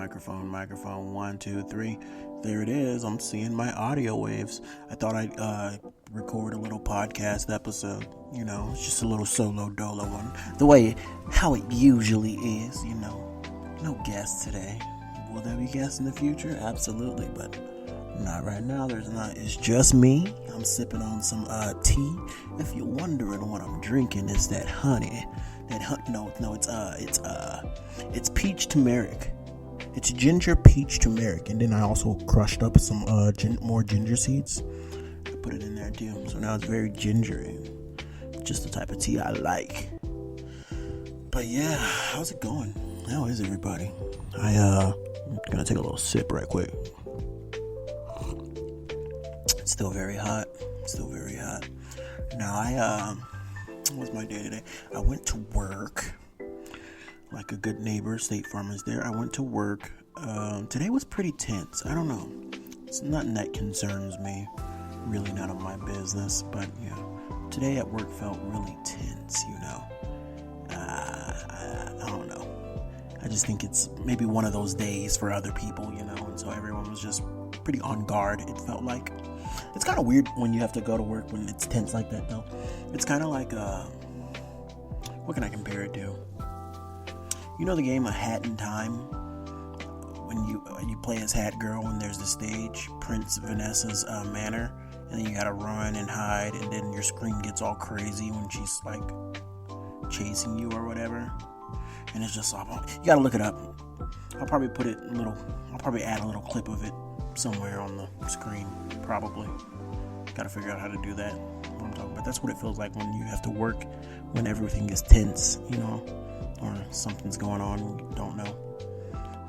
Microphone, 1, 2, 3. There it is. I'm seeing my audio waves. I thought I'd record a little podcast episode. It's just a little solo dolo one. How it usually is, No guests today. Will there be guests in the future? Absolutely, but not right now. There's not. It's just me. I'm sipping on some tea. If you're wondering what I'm drinking, it's that honey. It's peach turmeric. It's ginger peach turmeric, and then I also crushed up some more ginger seeds. I put it in there too, so now it's very gingery. Just the type of tea I like. But yeah, how's it going? How is everybody? I'm gonna take a little sip right quick. It's still very hot. Now what was my day today? I went to work. Like a good neighbor, State Farm is there. I went to work. Today was pretty tense. I don't know. It's nothing that concerns me. Really none of my business. But, today at work felt really tense, I don't know. I just think it's maybe one of those days for other people, and so everyone was just pretty on guard. It felt like. It's kind of weird when you have to go to work when it's tense like that, though. It's kind of like, what can I compare it to? The game A Hat in Time? When you play as Hat Girl and there's the stage, Prince Vanessa's manor, and then you gotta run and hide, and then your screen gets all crazy when she's like chasing you or whatever. And it's just like, you gotta look it up. I'll probably add a little clip of it somewhere on the screen, probably. Gotta figure out how to do that. What I'm talking about. That's what it feels like when you have to work when everything is tense, or something's going on and you don't know.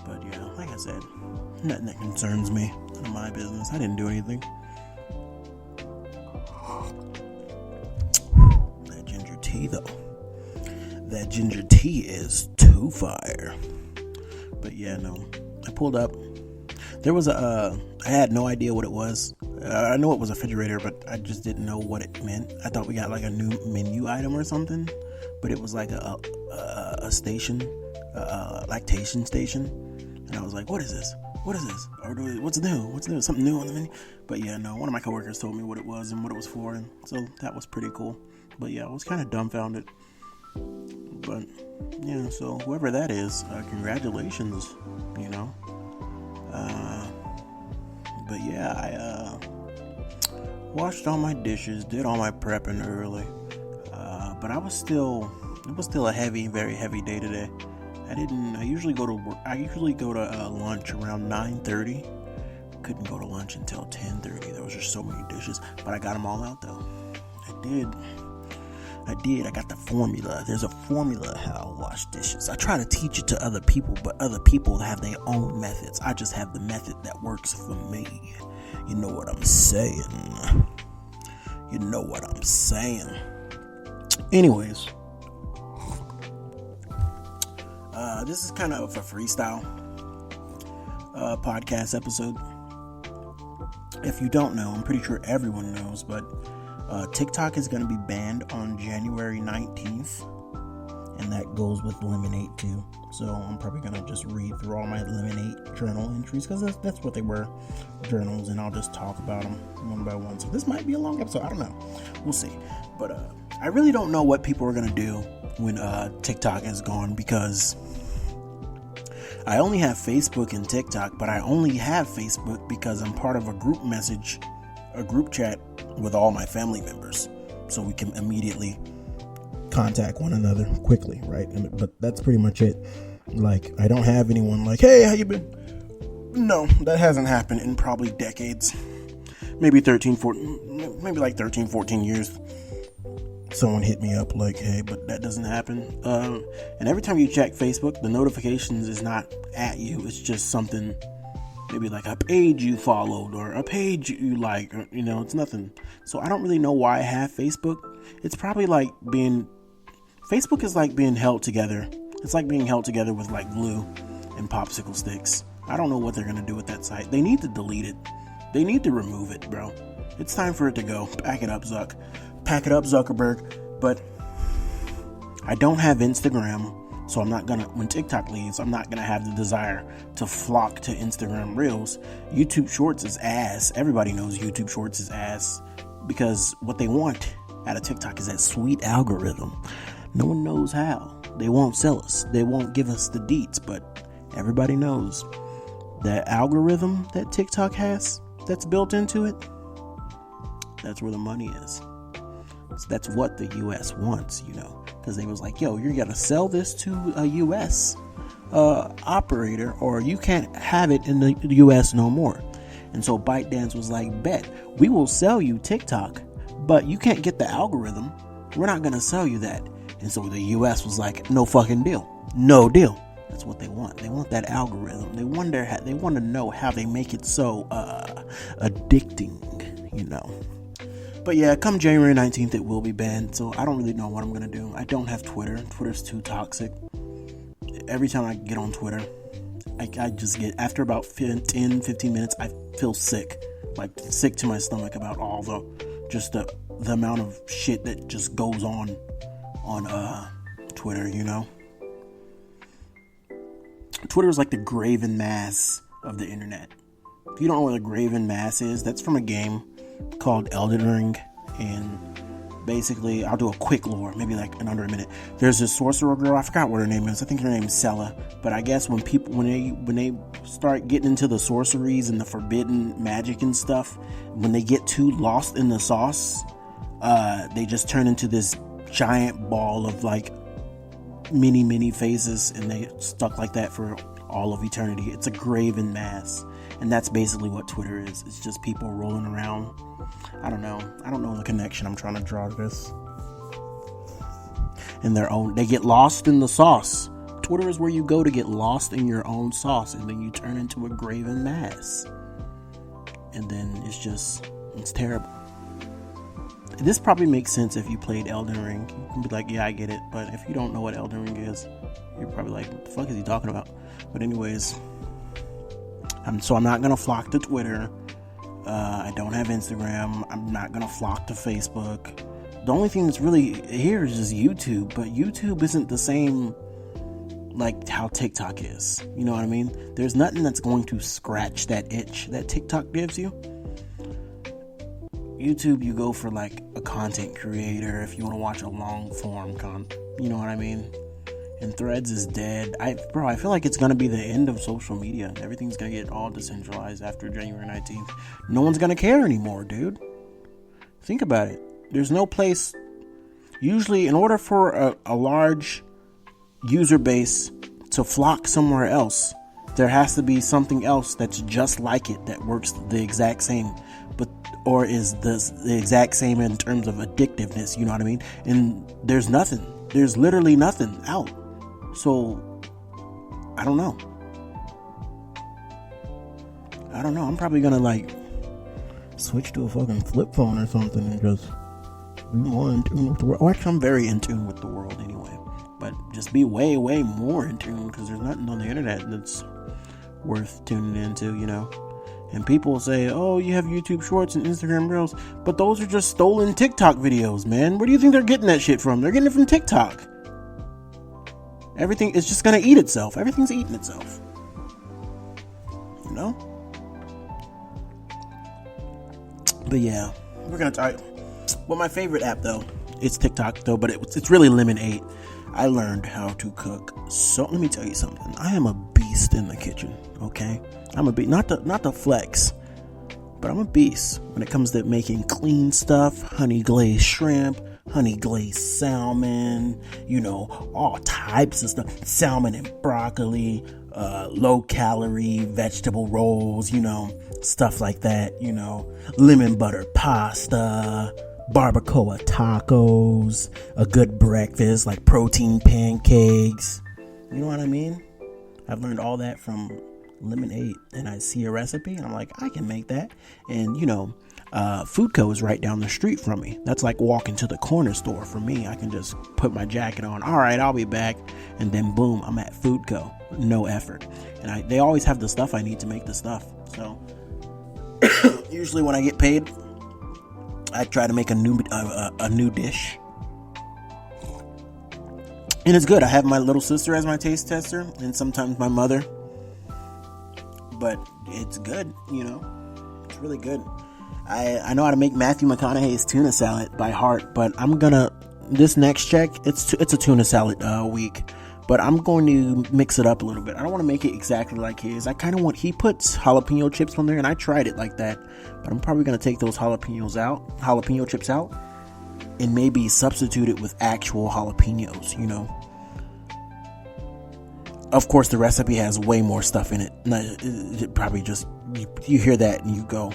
But yeah, like I said, nothing that concerns me. None of my business. I didn't do anything. That ginger tea, though. That ginger tea is too fire. But yeah, no. I pulled up. There was I had no idea what it was. I know it was a refrigerator, but I just didn't know what it meant. I thought we got like a new menu item or something, but it was like a station, lactation station. And I was like, what is this? Or what's new? Something new on the menu? But yeah, no, one of my coworkers told me what it was and what it was for, and so that was pretty cool. But yeah, I was kind of dumbfounded. But yeah, so whoever that is, congratulations, But yeah, I washed all my dishes, did all my prepping early, but it was still a very heavy day today. I usually go to work. I usually go to lunch around 9:30. Couldn't go to lunch until 10:30. There was just so many dishes, but I got them all out though. I did. I got the formula. There's a formula how I wash dishes. I try to teach it to other people, but other people have their own methods. I just have the method that works for me. You know what I'm saying? Anyways, this is kind of a freestyle podcast episode. If you don't know, I'm pretty sure everyone knows, but TikTok is going to be banned on January 19th, and that goes with Lemon8 too. So I'm probably going to just read through all my Lemon8 journal entries, because that's what they were, journals, and I'll just talk about them one by one. So this might be a long episode. I don't know. We'll see. But I really don't know what people are going to do when TikTok is gone, because I only have Facebook and TikTok, but I only have Facebook because I'm part of a group chat with all my family members, so we can immediately contact one another quickly, right? But that's pretty much it. Like, I don't have anyone like, hey, how you been? No, that hasn't happened in probably decades. Maybe 13, 14 years. Someone hit me up like, hey, but that doesn't happen. And every time you check Facebook, the notifications is not at you. It's just something, maybe like a page you followed or a page you like, or, it's nothing. So I don't really know why I have Facebook. It's probably like Facebook is like being held together. It's like being held together with like glue and popsicle sticks. I don't know what they're going to do with that site. They need to delete it. They need to remove it, bro. It's time for it to go. Pack it up, Zuckerberg. But I don't have Instagram. So when TikTok leaves, I'm not gonna have the desire to flock to Instagram Reels. YouTube Shorts is ass. Everybody knows YouTube Shorts is ass because what they want out of TikTok is that sweet algorithm. No one knows how. They won't sell us. They won't give us the deets, but everybody knows that algorithm that TikTok has that's built into it, that's where the money is. So that's what the US wants, because they was like, yo, you're gonna sell this to a US operator or you can't have it in the US no more. And so ByteDance was like, bet, we will sell you TikTok, but you can't get the algorithm. We're not gonna sell you that. And so the US was like, no fucking deal. No deal. That's what they want. They want that algorithm. They want to know how they make it so addicting, But yeah, come January 19th, it will be banned. So I don't really know what I'm going to do. I don't have Twitter. Twitter's too toxic. Every time I get on Twitter, I just get, after about 10, 15 minutes, I feel sick. Like sick to my stomach about all the amount of shit that just goes on Twitter, Twitter is like the graven mass of the internet. If you don't know what a graven mass is, that's from a game called Elden Ring. And basically, I'll do a quick lore, maybe like in under a minute. There's this sorcerer girl, I forgot what her name is. I think her name is Sella. But I guess when they start getting into the sorceries and the forbidden magic and stuff, when they get too lost in the sauce, they just turn into this giant ball of like many faces, and they stuck like that for all of eternity. It's a graven mass, and that's basically what Twitter is. It's just people rolling around. I don't know the connection I'm trying to draw to this. In their own, they get lost in the sauce. Twitter is where you go to get lost in your own sauce, and then you turn into a graven mass, and then it's terrible. This probably makes sense if you played Elden Ring. You can be like, yeah, I get it. But if you don't know what Elden Ring is, you're probably like, what the fuck is he talking about? But anyways, I'm not going to flock to Twitter. I don't have Instagram. I'm not going to flock to Facebook. The only thing that's really here is just YouTube. But YouTube isn't the same like how TikTok is. You know what I mean? There's nothing that's going to scratch that itch that TikTok gives you. YouTube, you go for like a content creator if you want to watch a long form you know what I mean? And Threads is dead. I feel like it's gonna be the end of social media. Everything's gonna get all decentralized after January 19th. No one's gonna care anymore, dude. Think about it. There's no place. Usually, in order for a large user base to flock somewhere else, there has to be something else that's just like it that works the exact same, or is the exact same in terms of addictiveness, you know what I mean? And there's nothing. There's literally nothing out. So, I don't know. I'm probably gonna like switch to a fucking flip phone or something and just be more in tune with the world. Actually, I'm very in tune with the world anyway. But just be way, way more in tune, because there's nothing on the internet that's worth tuning into, And people say, oh, you have YouTube Shorts and Instagram Reels, but those are just stolen TikTok videos, man. Where do you think they're getting that shit from? They're getting it from TikTok. Everything is just going to eat itself. Everything's eating itself. But yeah, we're going to talk. Well, my favorite app, though, it's TikTok, though, but it's really Lemon8. I learned how to cook. So let me tell you something. I am a beast in the kitchen, okay? I'm a beast. Not the flex, but I'm a beast when it comes to making clean stuff. Honey glazed shrimp, honey glazed salmon, all types of stuff. Salmon and broccoli, low calorie vegetable rolls, stuff like that, lemon butter pasta, barbacoa tacos, a good breakfast like protein pancakes. You know what I mean? I've learned all that from Lemon8, and I see a recipe and I'm like, I can make that. And Food Co is right down the street from me. That's like walking to the corner store for me. I can just put my jacket on. All right, I'll be back, and then boom, I'm at Food Co. No effort, and they always have the stuff I need to make the stuff. So usually when I get paid, I try to make a new dish. And it's good. I have my little sister as my taste tester, and sometimes my mother. But it's good, It's really good. I know how to make Matthew McConaughey's tuna salad by heart, but I'm gonna, this next check, it's a tuna salad week, but I'm going to mix it up a little bit. I don't want to make it exactly like his. I kind of want, he puts jalapeno chips on there, and I tried it like that, but I'm probably going to take those jalapeno chips out, and maybe substitute it with actual jalapenos, Of course, the recipe has way more stuff in it. It probably just, you hear that and you go,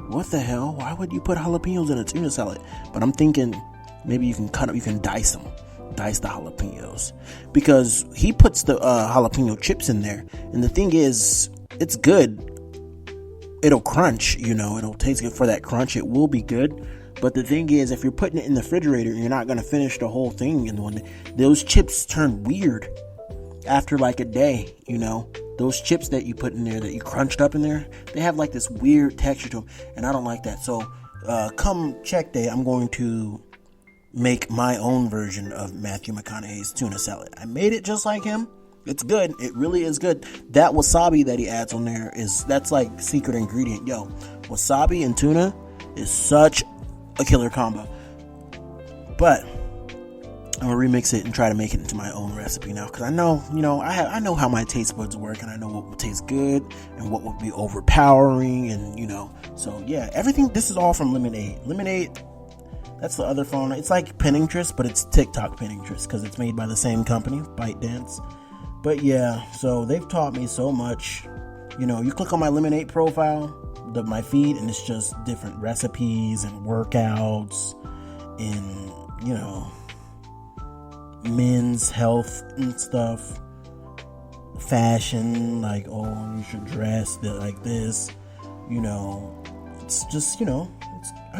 what the hell? Why would you put jalapenos in a tuna salad? But I'm thinking maybe you can dice them. Dice the jalapenos. Because he puts the jalapeno chips in there. And the thing is, it's good. It'll crunch, it'll taste good for that crunch. It will be good. But the thing is, if you're putting it in the refrigerator, you're not going to finish the whole thing. And those chips turn weird after like a day, those chips that you put in there, that you crunched up in there, they have like this weird texture to them, and I don't like that. So come check day, I'm going to make my own version of Matthew McConaughey's tuna salad. I made it just like him. It's good. It really is good. That wasabi that he adds on there that's like secret ingredient. Yo, wasabi and tuna is such a killer combo. But I'm gonna remix it and try to make it into my own recipe now, because I know, I know how my taste buds work, and I know what would taste good and what would be overpowering, and so yeah, everything. This is all from Lemon8. Lemon8, that's the other phone. It's like Pinterest, but it's TikTok Pinterest, because it's made by the same company, ByteDance. But yeah, so they've taught me so much. You click on my Lemon8 profile, my feed, and it's just different recipes and workouts, and men's health and stuff, fashion, like, oh, you should dress like this, it's just, I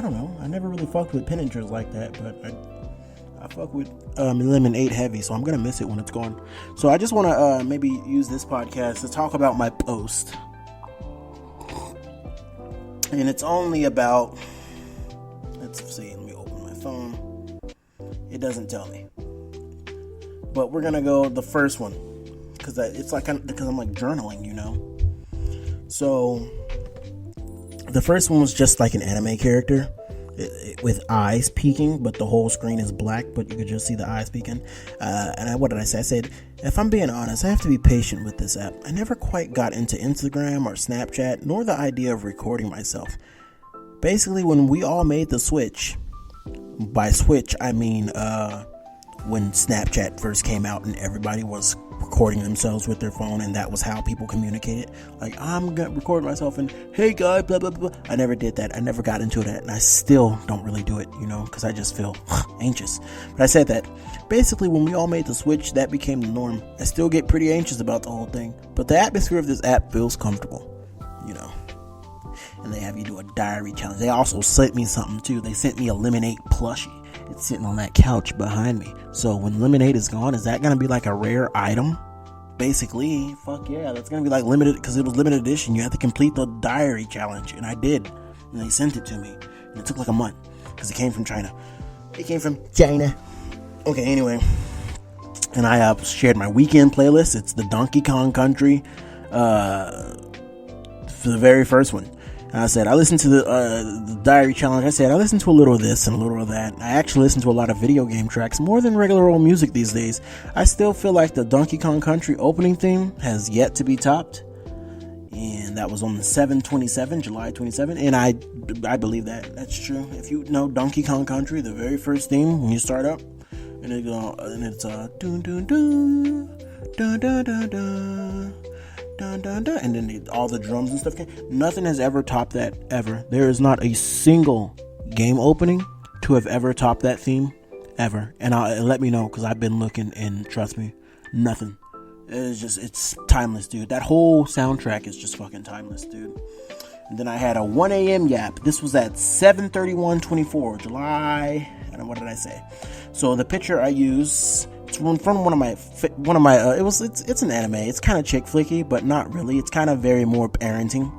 don't know, I never really fucked with Pinterest like that, but I fuck with Lemon8 heavy, so I'm gonna miss it when it's gone. So I just want to maybe use this podcast to talk about my post, and it's only about, let's see, let me open my phone. It doesn't tell me. But we're gonna go the first one, because I'm like journaling, So the first one was just like an anime character with eyes peeking, but the whole screen is black, but you could just see the eyes peeking. What did I say? I said, if I'm being honest, I have to be patient with this app. I never quite got into Instagram or Snapchat, nor the idea of recording myself. Basically, when we all made the switch, by switch I mean when Snapchat first came out and everybody was recording themselves with their phone, and that was how people communicated. Like, I'm gonna record myself and, hey guy, blah blah blah. I never did that. I never got into it, and I still don't really do it, because I just feel anxious. But I said that basically when we all made the switch, that became the norm. I still get pretty anxious about the whole thing, but the atmosphere of this app feels comfortable, and they have you do a diary challenge. They also sent me something too. They sent me a Lemon8 plushie. It's sitting on that couch behind me. So when Lemon8 is gone, is that going to be like a rare item? Basically, fuck yeah. That's going to be like limited, because it was limited edition. You have to complete the diary challenge. And I did. And they sent it to me. And it took like a month, because it came from China. Okay, anyway. And I shared my weekend playlist. It's the Donkey Kong Country. For the very first one. I said, I listened to the diary challenge. I said, I listened to a little of this and a little of that. I actually listen to a lot of video game tracks, more than regular old music these days. I still feel like the Donkey Kong Country opening theme has yet to be topped. And that was on July 27. And I believe that. That's true. If you know Donkey Kong Country, the very first theme, when you start up, and it's dun dun dun, dun dun dun dun. Dun, dun, dun, and then all the drums and stuff. Nothing has ever topped that, ever. There is not a single game opening to have ever topped that theme, ever. And let me know, because I've been looking, and trust me, nothing. It's timeless, dude. That whole soundtrack is just fucking timeless, dude. And then I had a 1 a.m. yap. This was at 7/31/24, July. What did I say? So the picture I use, it's from one of my it's an anime. It's kind of chick flicky, but not really. It's kind of very more parenting,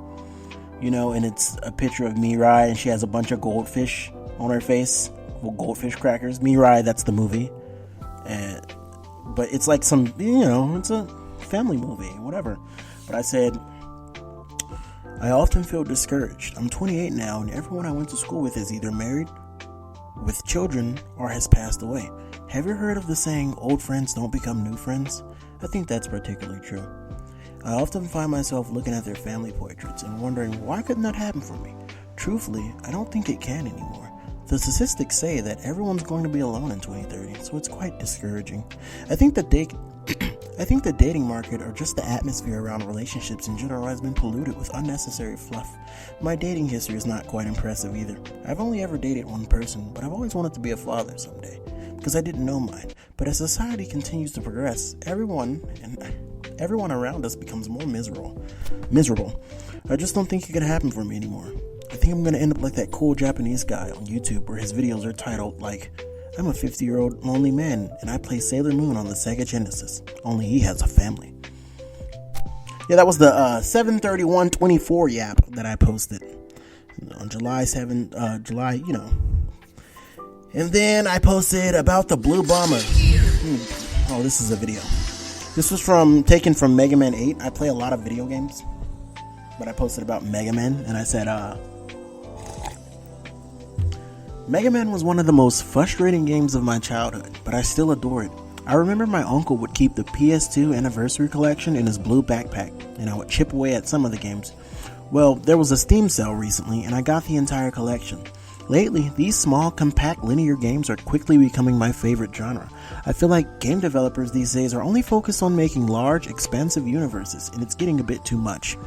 and it's a picture of Mirai, and she has a bunch of goldfish on her face, goldfish crackers. Mirai, that's the movie. And but it's like some, it's a family movie, whatever. But I said, I often feel discouraged. I'm 28 now, and everyone I went to school with is either married, with children, or has passed away. Have you heard of the saying, old friends don't become new friends? I think that's particularly true. I often find myself looking at their family portraits and wondering, why couldn't that happen for me? Truthfully, I don't think it can anymore. The statistics say that everyone's going to be alone in 2030, so it's quite discouraging. I think the dating market, or just the atmosphere around relationships in general, has been polluted with unnecessary fluff. My dating history is not quite impressive either. I've only ever dated one person, but I've always wanted to be a father someday, because I didn't know mine. But as society continues to progress, everyone around us becomes more miserable. I just don't think it can happen for me anymore. I think I'm going to end up like that cool Japanese guy on YouTube where his videos are titled like, I'm a 50-year-old lonely man and I play Sailor Moon on the Sega Genesis. Only he has a family. Yeah, that was the 7/31/24 yap that I posted on July 7, And then I posted about the Blue Bomber. Oh, this is a video. This was taken from Mega Man 8. I play a lot of video games, but I posted about Mega Man, and I said, Mega Man was one of the most frustrating games of my childhood, but I still adore it. I remember my uncle would keep the PS2 Anniversary Collection in his blue backpack, and I would chip away at some of the games. Well, there was a Steam sale recently, and I got the entire collection. Lately, these small, compact, linear games are quickly becoming my favorite genre. I feel like game developers these days are only focused on making large, expansive universes, and it's getting a bit too much.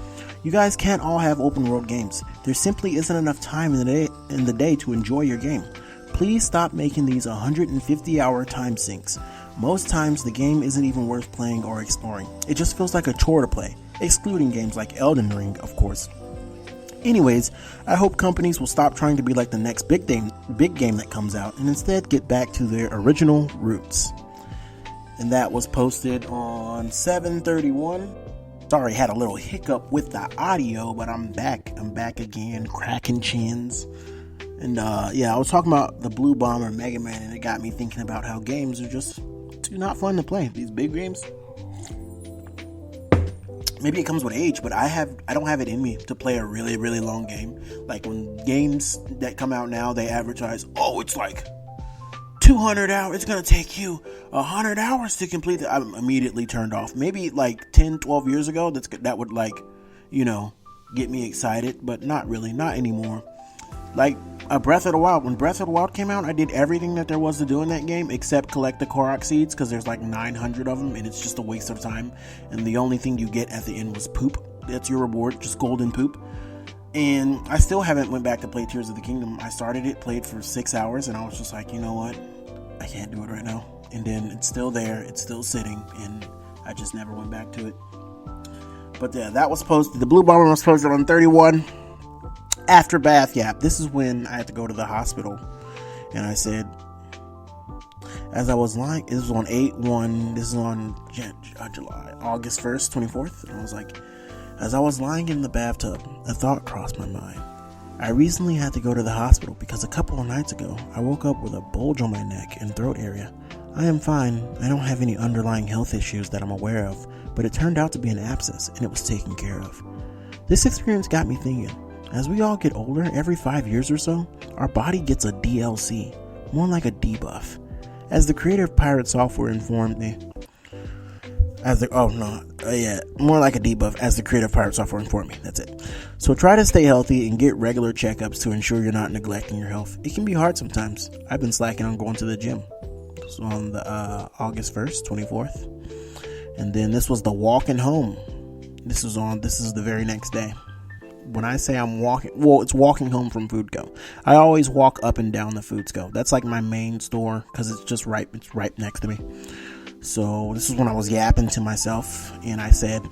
You guys can't all have open world games. There simply isn't enough time in the day to enjoy your game. Please stop making these 150-hour time sinks. Most times, the game isn't even worth playing or exploring. It just feels like a chore to play, excluding games like Elden Ring, of course. Anyways, I hope companies will stop trying to be like the next big game that comes out and instead get back to their original roots. And that was posted on 7/31. Sorry, had a little hiccup with the audio, but I'm back. I'm back again, cracking chins. And I was talking about the Blue Bomber Mega Man, and it got me thinking about how games are just too not fun to play. These big games. Maybe it comes with age, but I don't have it in me to play a really, really long game. Like when games that come out now, they advertise, it's like 200 hours. It's going to take you 100 hours to complete it. I'm immediately turned off. Maybe like 10, 12 years ago, that would get me excited, but not really, not anymore. Like Breath of the Wild. When Breath of the Wild came out, I did everything that there was to do in that game except collect the Korok seeds because there's like 900 of them and it's just a waste of time. And the only thing you get at the end was poop. That's your reward, just golden poop. And I still haven't went back to play Tears of the Kingdom. I started it, played for 6 hours, and I was just like, you know what? I can't do it right now. And then it's still there, it's still sitting, and I just never went back to it. But yeah, that was posted. The Blue Bomber was posted on 31. After Bath Yap. This is when I had to go to the hospital. And I said, as I was lying, this was on 8/1, this is on August 1st, 24th. And I was like, as I was lying in the bathtub, a thought crossed my mind. I recently had to go to the hospital because a couple of nights ago, I woke up with a bulge on my neck and throat area. I am fine. I don't have any underlying health issues that I'm aware of, but it turned out to be an abscess and it was taken care of. This experience got me thinking. As we all get older, every 5 years or so, our body gets a DLC, more like a debuff. As the creator of Pirate Software informed me, more like a debuff, as the creator of Pirate Software informed me, that's it. So try to stay healthy and get regular checkups to ensure you're not neglecting your health. It can be hard sometimes. I've been slacking on going to the gym. So on the August 1st, 24th. And then this was the walking home. This is the very next day. When I say I'm walking, it's walking home from Foodco. I always walk up and down the Foodco. That's like my main store because it's right next to me. So this is when I was yapping to myself and I said,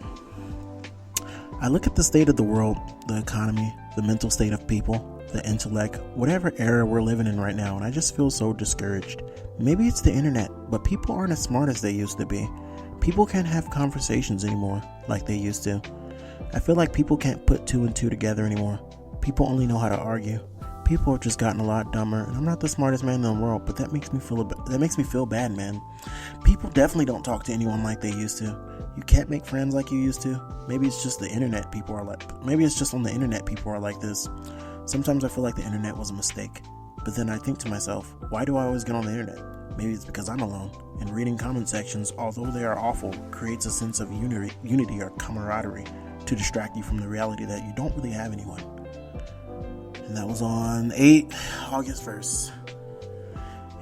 I look at the state of the world, the economy, the mental state of people, the intellect, whatever era we're living in right now, and I just feel so discouraged. Maybe it's the internet, but people aren't as smart as they used to be. People can't have conversations anymore like they used to. I feel like people can't put two and two together anymore. People only know how to argue. People have just gotten a lot dumber, and I'm not the smartest man in the world, but that makes me feel bad, man. People definitely don't talk to anyone like they used to. You can't make friends like you used to. Maybe it's just the internet people are like, maybe it's just on the internet people are like this. Sometimes I feel like the internet was a mistake. But then I think to myself, why do I always get on the internet? Maybe it's because I'm alone. And reading comment sections, although they are awful, creates a sense of unity or camaraderie to distract you from the reality that you don't really have anyone. And that was on August 1st.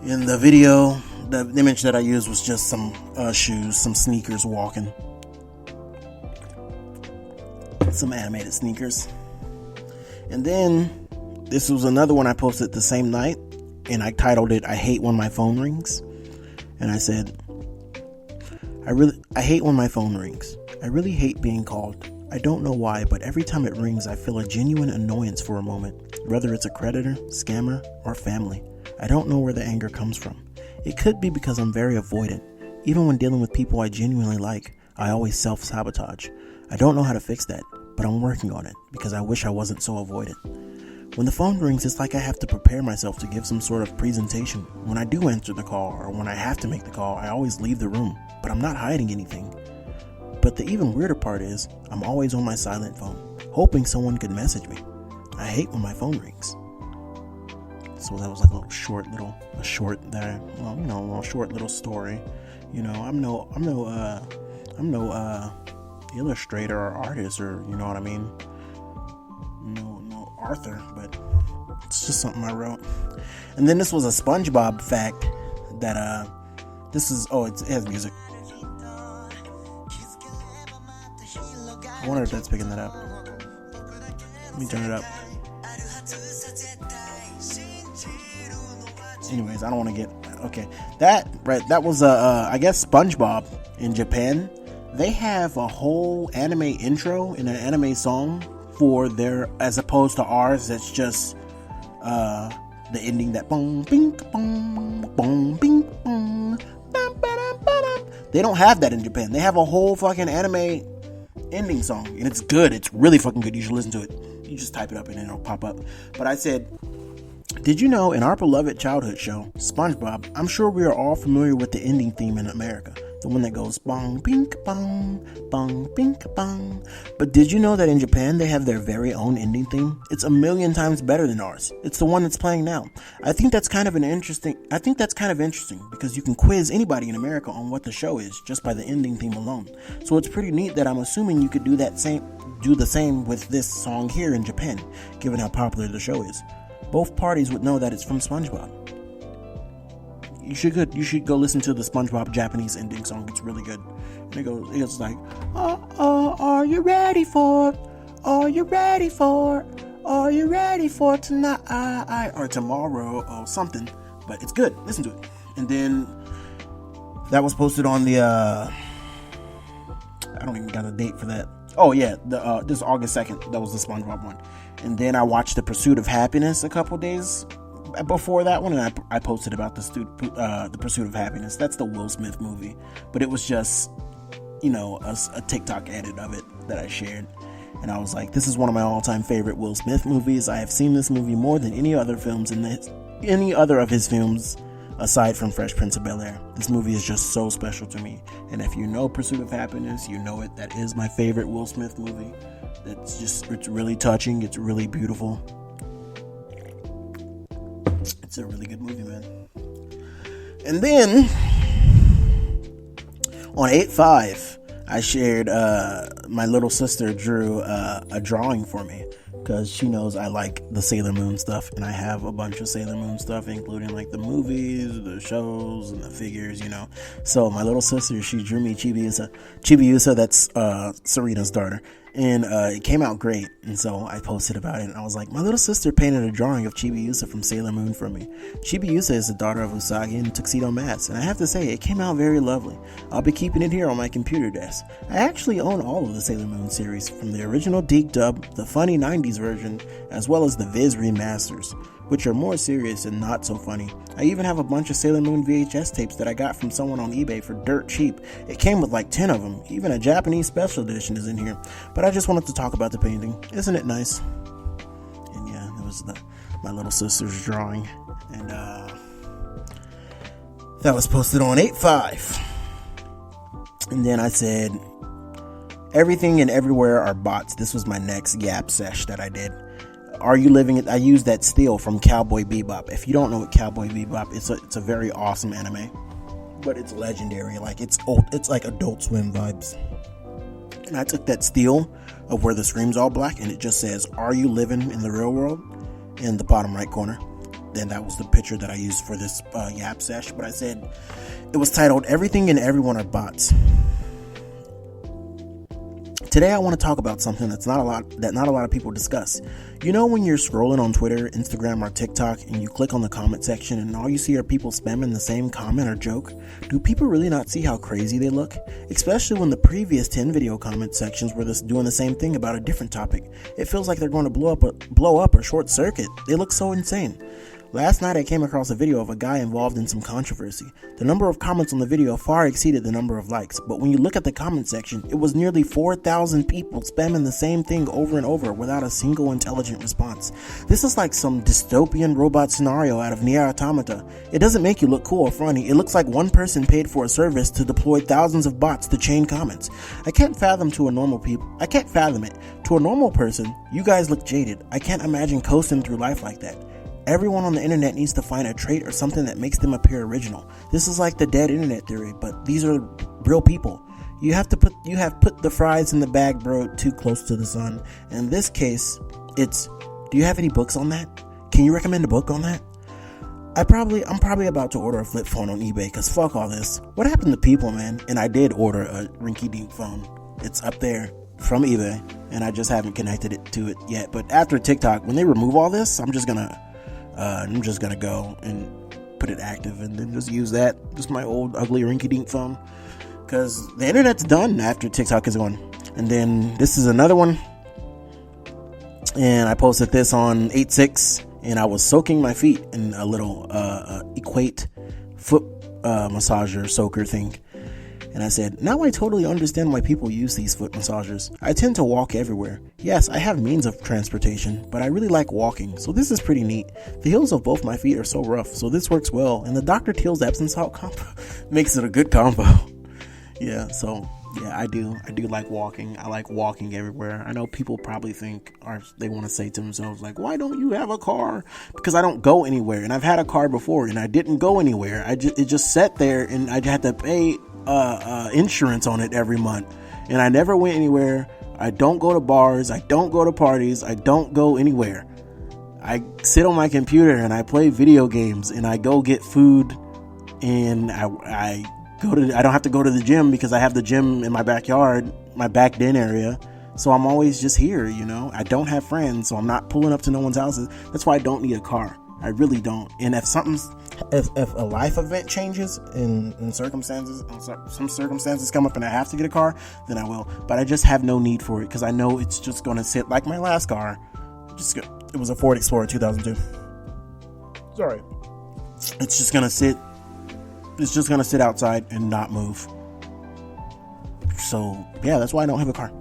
In the video, the image that I used was just some shoes, some sneakers walking. Some animated sneakers. And then, this was another one I posted the same night, and I titled it, I Hate When My Phone Rings. And I said, I hate when my phone rings. I really hate being called. I don't know why, but every time it rings, I feel a genuine annoyance for a moment, whether it's a creditor, scammer, or family. I don't know where the anger comes from. It could be because I'm very avoidant. Even when dealing with people I genuinely like, I always self-sabotage. I don't know how to fix that, but I'm working on it because I wish I wasn't so avoidant. When the phone rings, it's like I have to prepare myself to give some sort of presentation. When I do answer the call or when I have to make the call, I always leave the room, but I'm not hiding anything. But the even weirder part is, I'm always on my silent phone, hoping someone could message me. I hate when my phone rings. So that was like a little short story. You know, I'm no illustrator or artist or, you know what I mean? No Arthur, but it's just something I wrote. And then this was a SpongeBob fact that it has music. I wonder if that's picking that up. Let me turn it up. Anyways, I don't want to get okay. That was I guess SpongeBob in Japan. They have a whole anime intro and an anime song for their, as opposed to ours. That's just the ending that boom, bing, boom, boom, bing, boom, bam, ba-dum, ba-dum. They don't have that in Japan. They have a whole fucking anime ending song, and it's good. It's really fucking good. You should listen to it. You just type it up and it'll pop up. But I said, did you know in our beloved childhood show, SpongeBob, I'm sure we are all familiar with the ending theme in America. The one that goes bong, pink, bong, pink, bong. But did you know that in Japan they have their very own ending theme? It's 1,000,000 times better than ours. It's the one that's playing now. I think that's kind of interesting because you can quiz anybody in America on what the show is just by the ending theme alone. So it's pretty neat that I'm assuming you could do the same with this song here in Japan, given how popular the show is. Both parties would know that it's from SpongeBob. You should go listen to the SpongeBob Japanese ending song. It's really good. And it goes like, are you ready for tonight or tomorrow or something? But it's good. Listen to it. And then that was posted on the I don't even got a date for that. Oh yeah, this is August 2nd. That was the SpongeBob one. And then I watched The Pursuit of Happiness a couple days before that one, and I posted about the Pursuit of Happiness. That's the Will Smith movie, but it was just, a TikTok edit of it that I shared, and I was like, this is one of my all-time favorite Will Smith movies. I have seen this movie more than any other of his films aside from Fresh Prince of Bel-Air. This movie is just so special to me, and if you know Pursuit of Happiness, you know it. That is my favorite Will Smith movie. It's really touching. It's really beautiful. It's a really good movie, man. And then on 8/5, I shared my little sister drew a drawing for me because she knows I like the Sailor Moon stuff, and I have a bunch of Sailor Moon stuff, including like the movies, the shows, and the figures, So my little sister, she drew me Chibiusa, that's Serena's daughter. And it came out great, and so I posted about it, and I was like, my little sister painted a drawing of Chibiusa from Sailor Moon for me. Chibiusa is the daughter of Usagi and Tuxedo Mask, and I have to say, it came out very lovely. I'll be keeping it here on my computer desk. I actually own all of the Sailor Moon series, from the original Deke dub, the funny 90s version, as well as the Viz remasters, which are more serious and not so funny. I even have a bunch of Sailor Moon VHS tapes that I got from someone on eBay for dirt cheap. It came with like 10 of them. Even a Japanese special edition is in here. But I just wanted to talk about the painting. Isn't it nice? And yeah, it was my little sister's drawing. And that was posted on 8/5. And then I said, everything and everywhere are bots. This was my next Yap sesh that I did. Are you living it? I used that still from Cowboy Bebop. If you don't know what Cowboy Bebop is, it's a very awesome anime, but it's legendary. Like it's old, it's like Adult Swim vibes. And I took that still of where the screen's all black and it just says, "Are you living in the real world?" in the bottom right corner. Then that was the picture that I used for this Yap sesh. But I said it was titled "Everything and Everyone Are Bots." Today I want to talk about something that not a lot of people discuss. You know, when you're scrolling on Twitter, Instagram, or TikTok and you click on the comment section and all you see are people spamming the same comment or joke? Do people really not see how crazy they look? Especially when the previous 10 video comment sections were doing the same thing about a different topic. It feels like they're going to blow up or short circuit. They look so insane. Last night I came across a video of a guy involved in some controversy. The number of comments on the video far exceeded the number of likes, but when you look at the comment section, it was nearly 4,000 people spamming the same thing over and over without a single intelligent response. This is like some dystopian robot scenario out of Nier Automata. It doesn't make you look cool or funny. It looks like one person paid for a service to deploy thousands of bots to chain comments. I can't fathom it. To a normal person, you guys look jaded. I can't imagine coasting through life like that. Everyone on the internet needs to find a trait or something that makes them appear original. This is like the dead internet theory, but these are real people. You have put the fries in the bag, bro, too close to the sun. In this case, it's, do you have any books on that? Can you recommend a book on that? I'm probably about to order a flip phone on eBay, because fuck all this. What happened to people, man? And I did order a rinky-dink phone. It's up there from eBay, and I just haven't connected it to it yet. But after TikTok, when they remove all this, I'm just gonna go and put it active and then just use that. Just my old ugly rinky-dink phone. Because the internet's done after TikTok is gone. And then this is another one. And I posted this on 8/6. And I was soaking my feet in a little Equate foot massager soaker thing. And I said, now I totally understand why people use these foot massagers. I tend to walk everywhere. Yes, I have means of transportation, but I really like walking, so this is pretty neat. The heels of both my feet are so rough, so this works well, and the Dr. Teal's Epsom salt combo makes it a good combo. Yeah, I do like walking. I like walking everywhere. I know people probably think, or they want to say to themselves, like, why don't you have a car? Because I don't go anywhere, and I've had a car before, and I didn't go anywhere. It just sat there, and I had to pay insurance on it every month, and I never went anywhere. I don't go to bars, I don't go to parties, I don't go anywhere. I sit on my computer and I play video games, and I go get food, and I don't have to go to the gym because I have the gym in my backyard, my back den area. So I'm always just here, you know. I don't have friends, so I'm not pulling up to no one's houses. That's why I don't need a car. I really don't. And if a life event changes in some circumstances come up and I have to get a car, then I will. But I just have no need for it because I know it's just going to sit like my last car. It was a Ford Explorer 2002. Sorry. It's just going to sit. It's just going to sit outside and not move. So, yeah, that's why I don't have a car.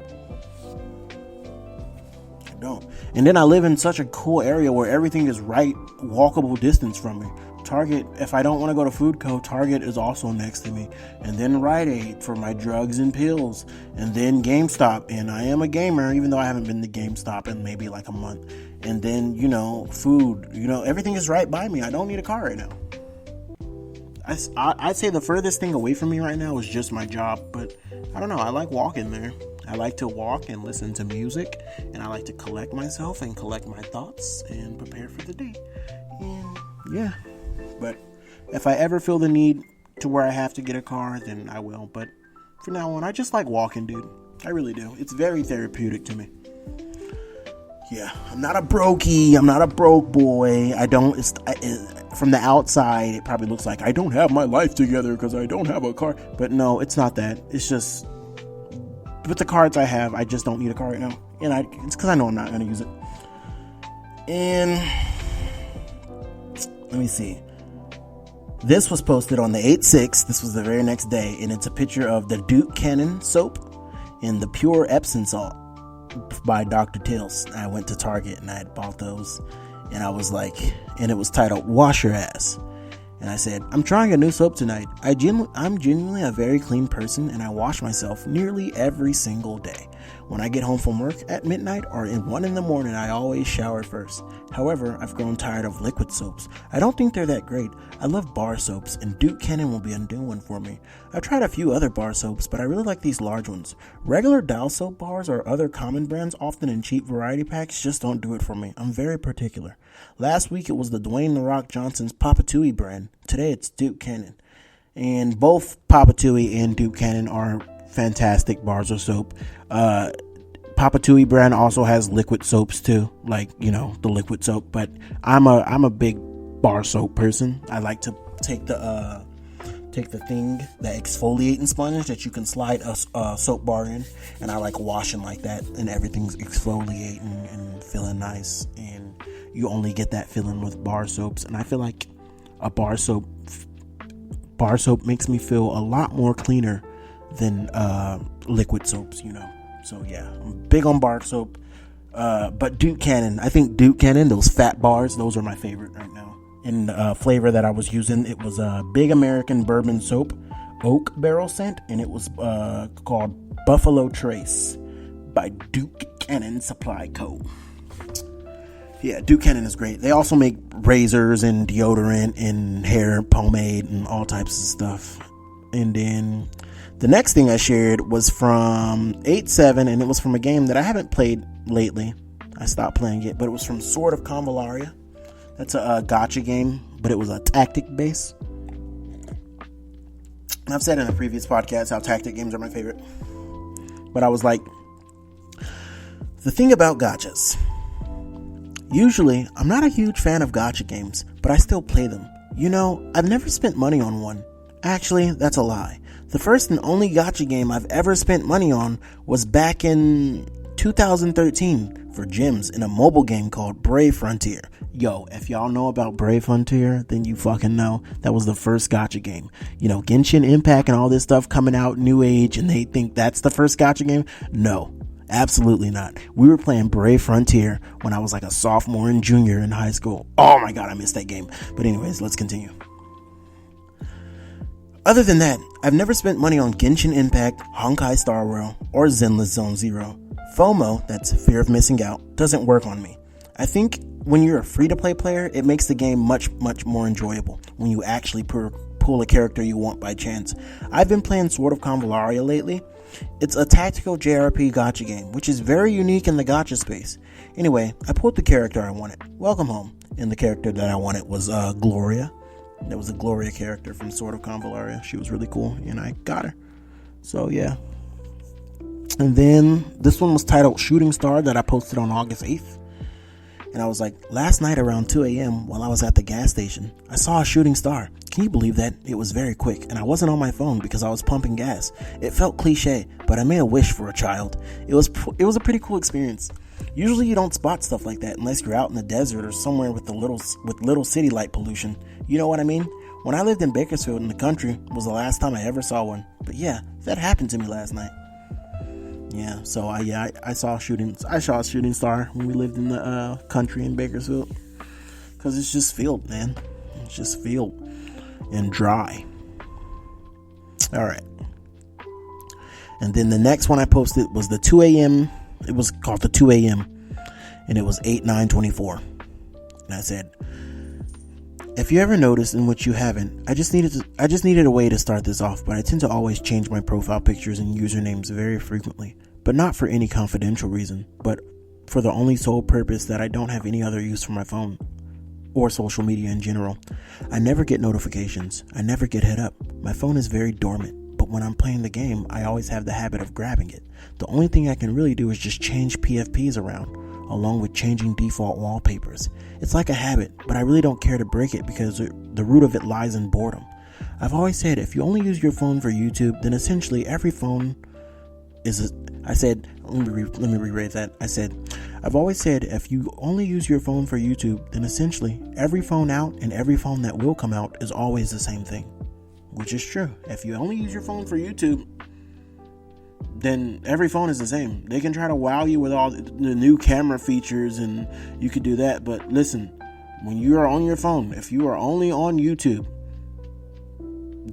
I don't. And then I live in such a cool area where everything is right walkable distance from me. Target, if I don't want to go to Food Co., Target is also next to me. And then Rite Aid for my drugs and pills. And then GameStop. And I am a gamer, even though I haven't been to GameStop in maybe like a month. And then, food. Everything is right by me. I don't need a car right now. I'd say the furthest thing away from me right now is just my job. But I don't know. I like walking there. I like to walk and listen to music, and I like to collect myself and collect my thoughts and prepare for the day. And yeah, but if I ever feel the need to where I have to get a car, then I will. But for now on, I just like walking, dude. I really do. It's very therapeutic to me. Yeah, I'm not a brokey. I'm not a broke boy. From the outside, it probably looks like I don't have my life together because I don't have a car. But no, it's not that. It's just, with the cards I have, I just don't need a car right now. And it's because I know I'm not going to use it. And let me see. This was posted on the 8/6. This was the very next day. And it's a picture of the Duke Cannon soap and the pure Epsom salt by Dr. Teal's. I went to Target and I had bought those. And I was like, and it was titled Wash Your Ass. And I said, I'm trying a new soap tonight. I'm genuinely a very clean person, and I wash myself nearly every single day. When I get home from work at midnight or in 1 a.m, I always shower first. However, I've grown tired of liquid soaps. I don't think they're that great. I love bar soaps, and Duke Cannon will be a new one for me. I've tried a few other bar soaps, but I really like these large ones. Regular Dial soap bars or other common brands, often in cheap variety packs, just don't do it for me. I'm very particular. Last week it was the Dwayne "The Rock" Johnson's Papa Tui brand. Today it's Duke Cannon. And both Papa Tui and Duke Cannon are fantastic bars of soap. Papa Tui brand also has liquid soaps too, like, the liquid soap, but I'm a big bar soap person. I like to take the thing, the exfoliating sponge that you can slide a soap bar in, and I like washing like that, and everything's exfoliating and feeling nice, and you only get that feeling with bar soaps. And I feel like a bar soap makes me feel a lot more cleaner than liquid soaps, So yeah, I'm big on bar soap. But Duke Cannon, I think Duke Cannon, those fat bars, those are my favorite right now. And the flavor that I was using, it was a Big American Bourbon Soap Oak Barrel Scent, and it was called Buffalo Trace by Duke Cannon Supply Co. Yeah, Duke Cannon is great. They also make razors and deodorant and hair pomade and all types of stuff. And then the next thing I shared was from 8-7, and it was from a game that I haven't played lately. I stopped playing it, but it was from Sword of Convallaria. That's a gacha game, but it was a tactic base. And I've said in a previous podcast how tactic games are my favorite. But I was like, the thing about gachas, usually I'm not a huge fan of gacha games, but I still play them. I've never spent money on one. Actually, that's a lie. The first and only gacha game I've ever spent money on was back in 2013 for gems in a mobile game called Brave Frontier. Yo, if y'all know about Brave Frontier, then you fucking know that was the first gacha game. Genshin Impact and all this stuff coming out new age, and they think that's the first gacha game? No, absolutely not. We were playing Brave Frontier when I was like a sophomore and junior in high school. Oh my god, I missed that game. But anyways, let's continue. Other than that, I've never spent money on Genshin Impact, Honkai Star Rail, or Zenless Zone Zero. FOMO, that's fear of missing out, doesn't work on me. I think when you're a free-to-play player, it makes the game much, much more enjoyable when you actually pull a character you want by chance. I've been playing Sword of Convallaria lately. It's a tactical JRPG gacha game, which is very unique in the gacha space. Anyway, I pulled the character I wanted. Welcome home. And the character that I wanted was Gloria. There was a Gloria character from Sword of Convallaria. She was really cool, and I got her. So, yeah. And then, this one was titled Shooting Star that I posted on August 8th. And I was like, last night around 2 a.m. while I was at the gas station, I saw a shooting star. Can you believe that? It was very quick, and I wasn't on my phone because I was pumping gas. It felt cliche, but I made a wish for a child. It was a pretty cool experience. Usually you don't spot stuff like that unless you're out in the desert or somewhere with little city light pollution. You know what I mean? When I lived in Bakersfield in the country was the last time I ever saw one. But yeah, that happened to me last night. Yeah, so I saw a shooting star when we lived in the country in Bakersfield. Because it's just field, man. It's just field and dry. Alright. And then the next one I posted was the 2 a.m. It was called the 2 a.m. And it was 8/9/24. And I said, if you ever noticed, in which you haven't, I just needed a way to start this off, but I tend to always change my profile pictures and usernames very frequently, but not for any confidential reason, but for the only sole purpose that I don't have any other use for my phone or social media in general. I never get notifications. I never get hit up. My phone is very dormant, but when I'm playing the game, I always have the habit of grabbing it. The only thing I can really do is just change PFPs around, along with changing default wallpapers. It's like a habit, but I really don't care to break it because the root of it lies in boredom. I've always said if you only use your phone for YouTube, then essentially every phone is let me rewrite that. I've always said if you only use your phone for YouTube, then essentially every phone out and every phone that will come out is always the same thing. Which is true. If you only use your phone for YouTube, then every phone is the same. They can try to wow you with all the new camera features and you could do that. But listen, when you are on your phone, if you are only on YouTube,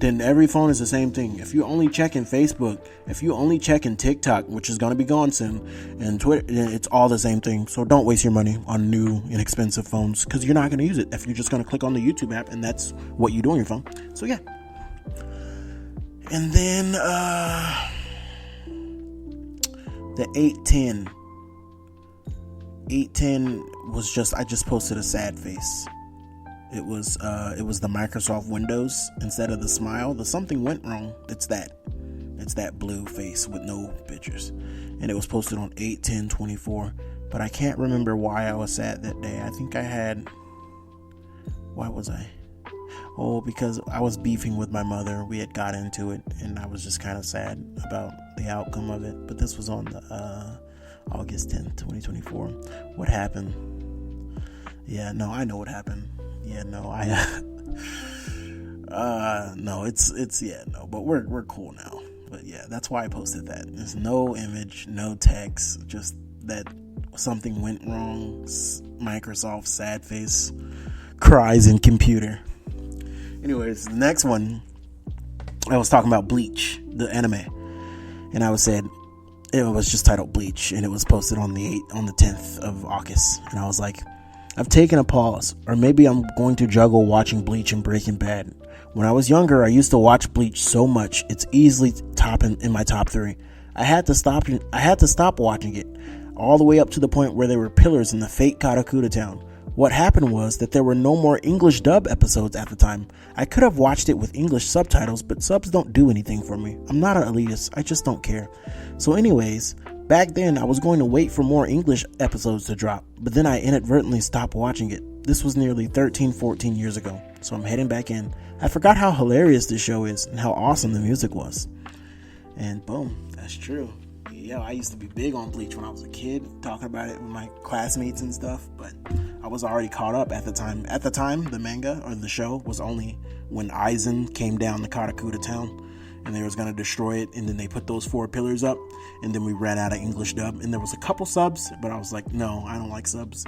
then every phone is the same thing. If you only check in Facebook, if you only check in TikTok, which is going to be gone soon, and Twitter, it's all the same thing. So don't waste your money on new, inexpensive phones, because you're not going to use it if you're just going to click on the YouTube app, and that's what you do on your phone. So yeah. And then the 810 was just, I just posted a sad face. It was the Microsoft Windows instead of the smile. The something went wrong. It's that blue face with no pictures, and it was posted on 8/10/24. But I can't remember why I was sad that day. I think I had, why was I? Oh, because I was beefing with my mother. We had got into it, and I was just kind of sad about the outcome of it. But this was on the August 10th, 2024. What happened? Yeah, no, I know what happened. Yeah, no, no, it's yeah, no, but we're cool now. But yeah, that's why I posted that. There's no image, no text, just that something went wrong. Microsoft sad face, cries in computer. Anyways, the next one, I was talking about Bleach, the anime, and I said it was just titled Bleach, and it was posted on the 10th of August, and I was like, I've taken a pause, or maybe I'm going to juggle watching Bleach and Breaking Bad. When I was younger, I used to watch Bleach so much, it's easily in my top 3. I had to stop watching it, all the way up to the point where there were pillars in the fake Karakuta town. What happened was that there were no more English dub episodes at the time. I could have watched it with English subtitles, but subs don't do anything for me. I'm not an elitist, I just don't care. So anyways, back then, I was going to wait for more English episodes to drop, but then I inadvertently stopped watching it. This was nearly 13-14 years ago, so I'm heading back in. I forgot how hilarious this show is and how awesome the music was. And boom, that's true. Yeah, I used to be big on Bleach when I was a kid, talking about it with my classmates and stuff, but I was already caught up at the time. At the time, the manga or the show was only when Aizen came down to Karakuta town, and they was going to destroy it, and then they put those 4 pillars up, and then we ran out of English dub, and there was a couple subs, but I was like, no, I don't like subs.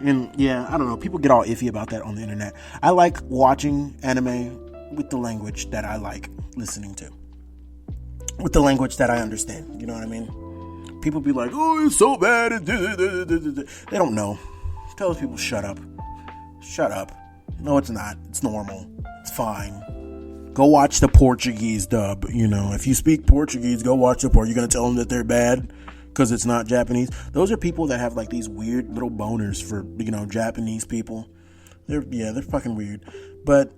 And yeah, I don't know, people get all iffy about that on the internet. I like watching anime with the language that I like listening to, with the language that I understand, you know what I mean? People be like, oh, it's so bad, they don't know. Tell those people, shut up. No, it's not. It's normal. It's fine. Go watch the Portuguese dub. You know, if you speak Portuguese, go watch the You're going to tell them that they're bad because it's not Japanese. Those are people that have like these weird little boners for, you know, Japanese people. They're fucking weird. But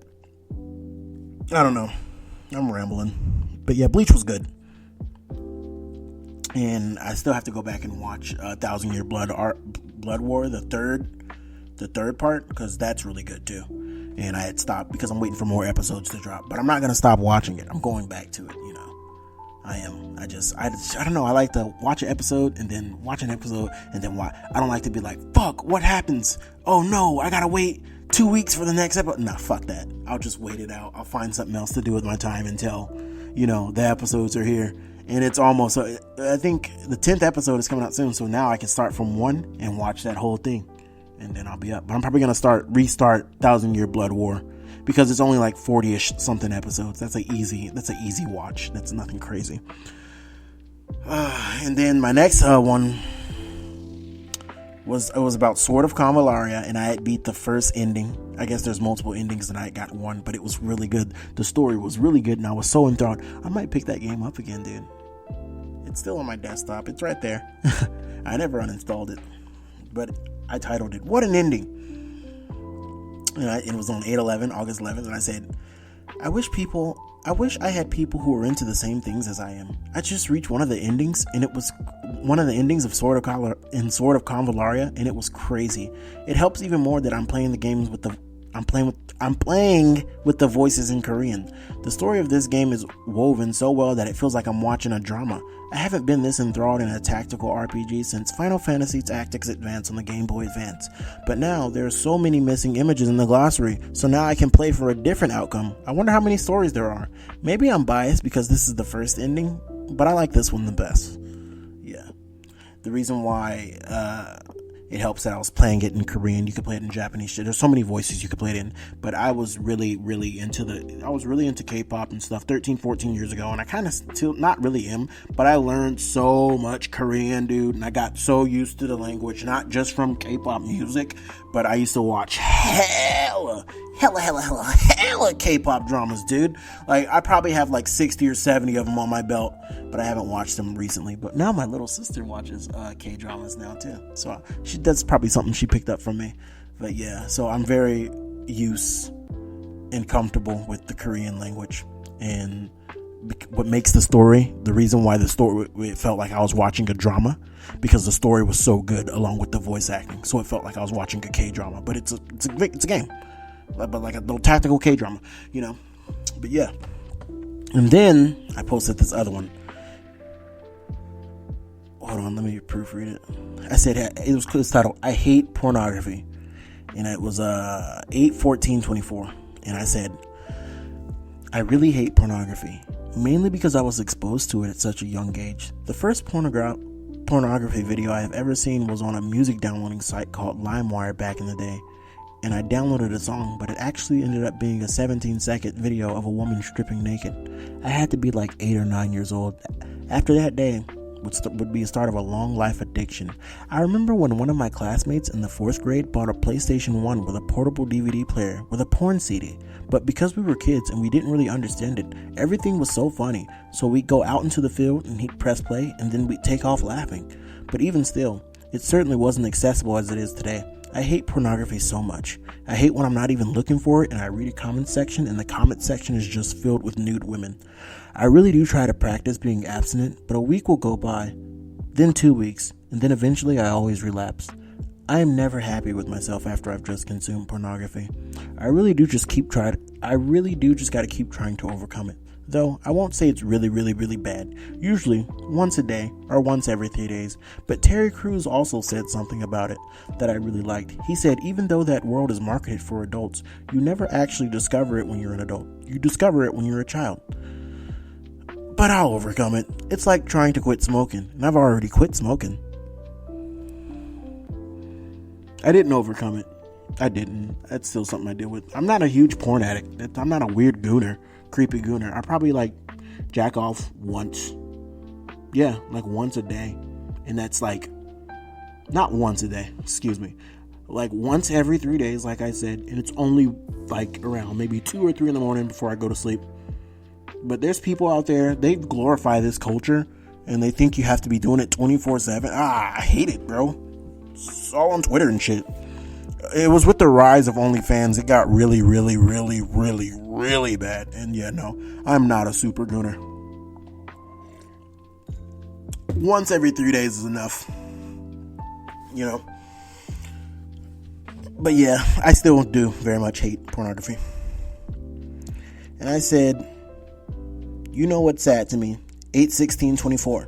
I don't know. I'm rambling. But yeah, Bleach was good. And I still have to go back and watch 1,000 Year Blood War, the third part, because that's really good too. And I had stopped because I'm waiting for more episodes to drop. But I'm not going to stop watching it. I'm going back to it, you know. I am. I don't know. I like to watch an episode and then watch an episode and then watch. I don't like to be like, fuck, what happens? Oh no, I got to wait 2 weeks for the next episode. Nah, fuck that. I'll just wait it out. I'll find something else to do with my time until, you know, the episodes are here. And it's almost, I think the 10th episode is coming out soon. So now I can start from 1 and watch that whole thing. And then I'll be up. But I'm probably going to restart 1,000 Year Blood War. Because it's only like 40-ish something episodes. That's an easy watch. That's nothing crazy. And then my next one was about Sword of Convallaria, and I had beat the first ending. I guess there's multiple endings, and I got one, but it was really good. The story was really good, and I was so enthralled. I might pick that game up again, dude. It's still on my desktop. It's right there. I never uninstalled it, but I titled it "What an Ending." And it was on August 11th, and I said, I wish I had people who were into the same things as I am. I just reached one of the endings, and it was one of the endings of Sword of Convallaria, and it was crazy. It helps even more that I'm playing the games with I'm playing with the voices in Korean. The story of this game is woven so well that it feels like I'm watching a drama. I haven't been this enthralled in a tactical RPG since Final Fantasy Tactics Advance on the Game Boy Advance. But now, there are so many missing images in the glossary, so now I can play for a different outcome. I wonder how many stories there are. Maybe I'm biased because this is the first ending, but I like this one the best. Yeah. The reason why it helps that I was playing it in Korean. You could play it in Japanese. There's so many voices you could play it in. But I was really into K-pop and stuff 13, 14 years ago. And I kind of still not really am. But I learned so much Korean, dude. And I got so used to the language, not just from K-pop music, but I used to watch hella K-pop dramas, dude. Like, I probably have like 60 or 70 of them on my belt, but I haven't watched them recently. But now my little sister watches K-dramas now too, so that's probably something she picked up from me. But yeah, so I'm very used and comfortable with the Korean language, and what makes the reason why the story, it felt like I was watching a drama, because the story was so good along with the voice acting, so it felt like I was watching a K-drama, but it's a game, but like a little tactical K-drama, you know. But yeah, and then I posted this other one. Hold on, let me proofread it. I said it was titled "I Hate Pornography," and it was 8/14/24, and I said, I really hate pornography, mainly because I was exposed to it at such a young age. The first pornography video I have ever seen was on a music downloading site called LimeWire back in the day, and I downloaded a song, but it actually ended up being a 17-second video of a woman stripping naked. I had to be like 8 or 9 years old. After that day would be the start of a long life addiction. I remember when one of my classmates in the 4th grade bought a PlayStation 1 with a portable DVD player with a porn CD. But because we were kids and we didn't really understand it, everything was so funny. So we'd go out into the field and he'd press play and then we'd take off laughing. But even still, it certainly wasn't accessible as it is today. I hate pornography so much. I hate when I'm not even looking for it and I read a comment section and the comment section is just filled with nude women. I really do try to practice being abstinent, but a week will go by, then 2 weeks, and then eventually I always relapse. I am never happy with myself after I've just consumed pornography. I really do just gotta keep trying to overcome it. Though I won't say it's really bad. Usually once a day or once every 3 days. But Terry Crews also said something about it that I really liked. He said, even though that world is marketed for adults, you never actually discover it when you're an adult. You discover it when you're a child. But I'll overcome it. It's like trying to quit smoking, and I've already quit smoking. I didn't overcome it. I didn't. That's still something I deal with. I'm not a huge porn addict. I'm not a weird gooner, creepy gooner. I probably like jack off once. Yeah, like once a day. And that's like, not once a day, excuse me. Like once every 3 days, like I said. And it's only like around maybe 2 or 3 in the morning before I go to sleep. But there's people out there, they glorify this culture. And they think you have to be doing it 24/7. I hate it, bro. It's all on Twitter and shit. It was with the rise of OnlyFans, it got really bad. And yeah, no, I'm not a super gooner. Once every 3 days is enough, you know. But yeah, I still do very much hate pornography. And I said, you know what's sad to me? 8/16/24.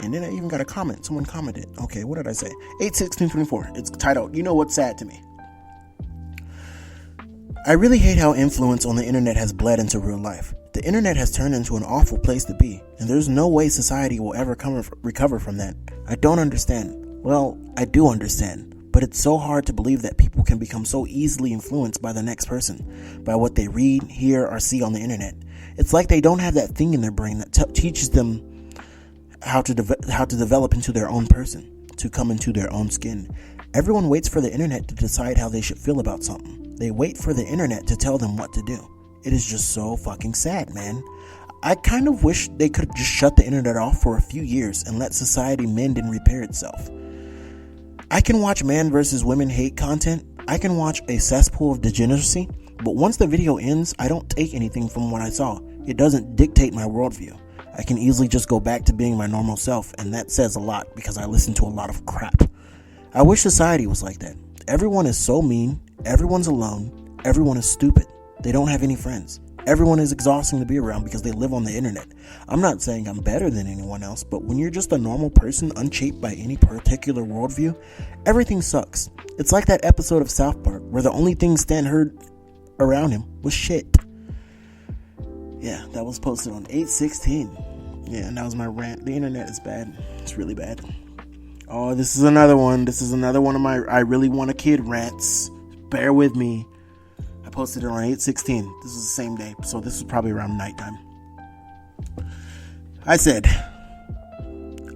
And then I even got a comment. Someone commented. Okay, what did I say? 8/16/24. It's titled, You Know What's Sad to Me. I really hate how influence on the internet has bled into real life. The internet has turned into an awful place to be, and there's no way society will ever recover from that. I don't understand. Well, I do understand, but it's so hard to believe that people can become so easily influenced by the next person, by what they read, hear, or see on the internet. It's like they don't have that thing in their brain that teaches them how to develop into their own person, to come into their own skin. Everyone waits for the internet to decide how they should feel about something. They wait for the internet to tell them what to do. It is just so fucking sad, man. I kind of wish they could just shut the internet off for a few years and let society mend and repair itself. I can watch man versus women hate content. I can watch a cesspool of degeneracy, but once the video ends, I don't take anything from what I saw. It doesn't dictate my worldview. I can easily just go back to being my normal self, and that says a lot because I listen to a lot of crap. I wish society was like that. Everyone is so mean, everyone's alone, everyone is stupid. They don't have any friends. Everyone is exhausting to be around because they live on the internet. I'm not saying I'm better than anyone else, but when you're just a normal person unshaped by any particular worldview, everything sucks. It's like that episode of South Park where the only thing Stan heard around him was shit. Yeah, that was posted on 8/16. Yeah, and that was my rant. The internet is bad. It's really bad. Oh, this is another one. This is another one of my I really want a kid rants. Bear with me. I posted it on 8/16. This is the same day, so this is probably around nighttime. I said,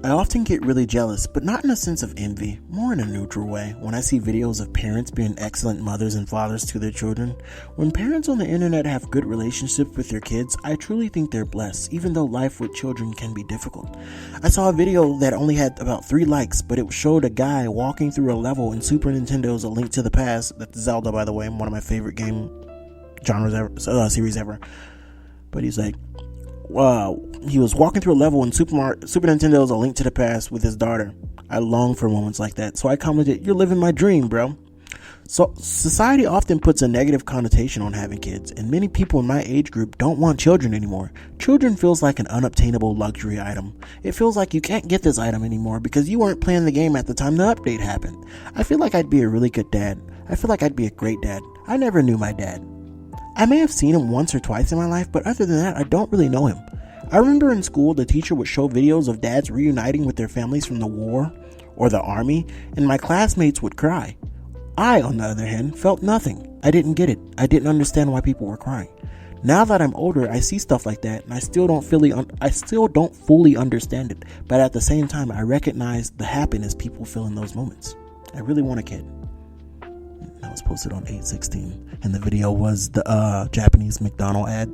I often get really jealous, but not in a sense of envy, more in a neutral way, when I see videos of parents being excellent mothers and fathers to their children. When parents on the internet have good relationships with their kids, I truly think they're blessed, even though life with children can be difficult. I saw a video that only had about 3 likes, but it showed a guy walking through a level in Super Nintendo's A Link to the Past. That's Zelda, by the way, one of my favorite game genres ever, series ever. But he's like, he was walking through a level in Super Nintendo's A Link to the Past with his daughter. I long for moments like that, so I commented, "You're living my dream, bro." So society often puts a negative connotation on having kids, and many people in my age group don't want children anymore. Children feels like an unobtainable luxury item. It feels like you can't get this item anymore because you weren't playing the game at the time the update happened. I feel like I'd be a really good dad. I feel like I'd be a great dad. I never knew my dad. I may have seen him once or twice in my life, but other than that, I don't really know him. I remember in school, the teacher would show videos of dads reuniting with their families from the war or the army, and my classmates would cry. I, on the other hand, felt nothing. I didn't get it. I didn't understand why people were crying. Now that I'm older, I see stuff like that, and I still don't fully understand it. But at the same time, I recognize the happiness people feel in those moments. I really want a kid. That was posted on 8/16, and the video was the Japanese McDonald's ad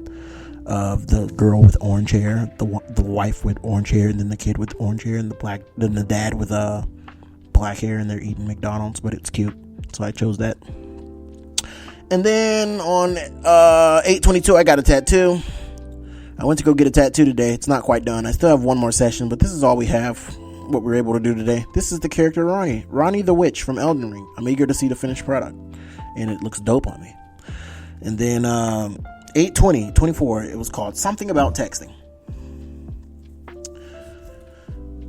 of the girl with orange hair, the wife with orange hair, and then the kid with orange hair, and then the dad with black hair, and they're eating McDonald's, but it's cute, so I chose that. And then on 8/22, I got a tattoo. I went to go get a tattoo today. It's not quite done. I still have one more session, but this is all we have. What we're able to do today. This is the character Ronnie the Witch from Elden Ring. I'm eager to see the finished product, and it looks dope on me. And then 8/20/24, it was called Something About Texting.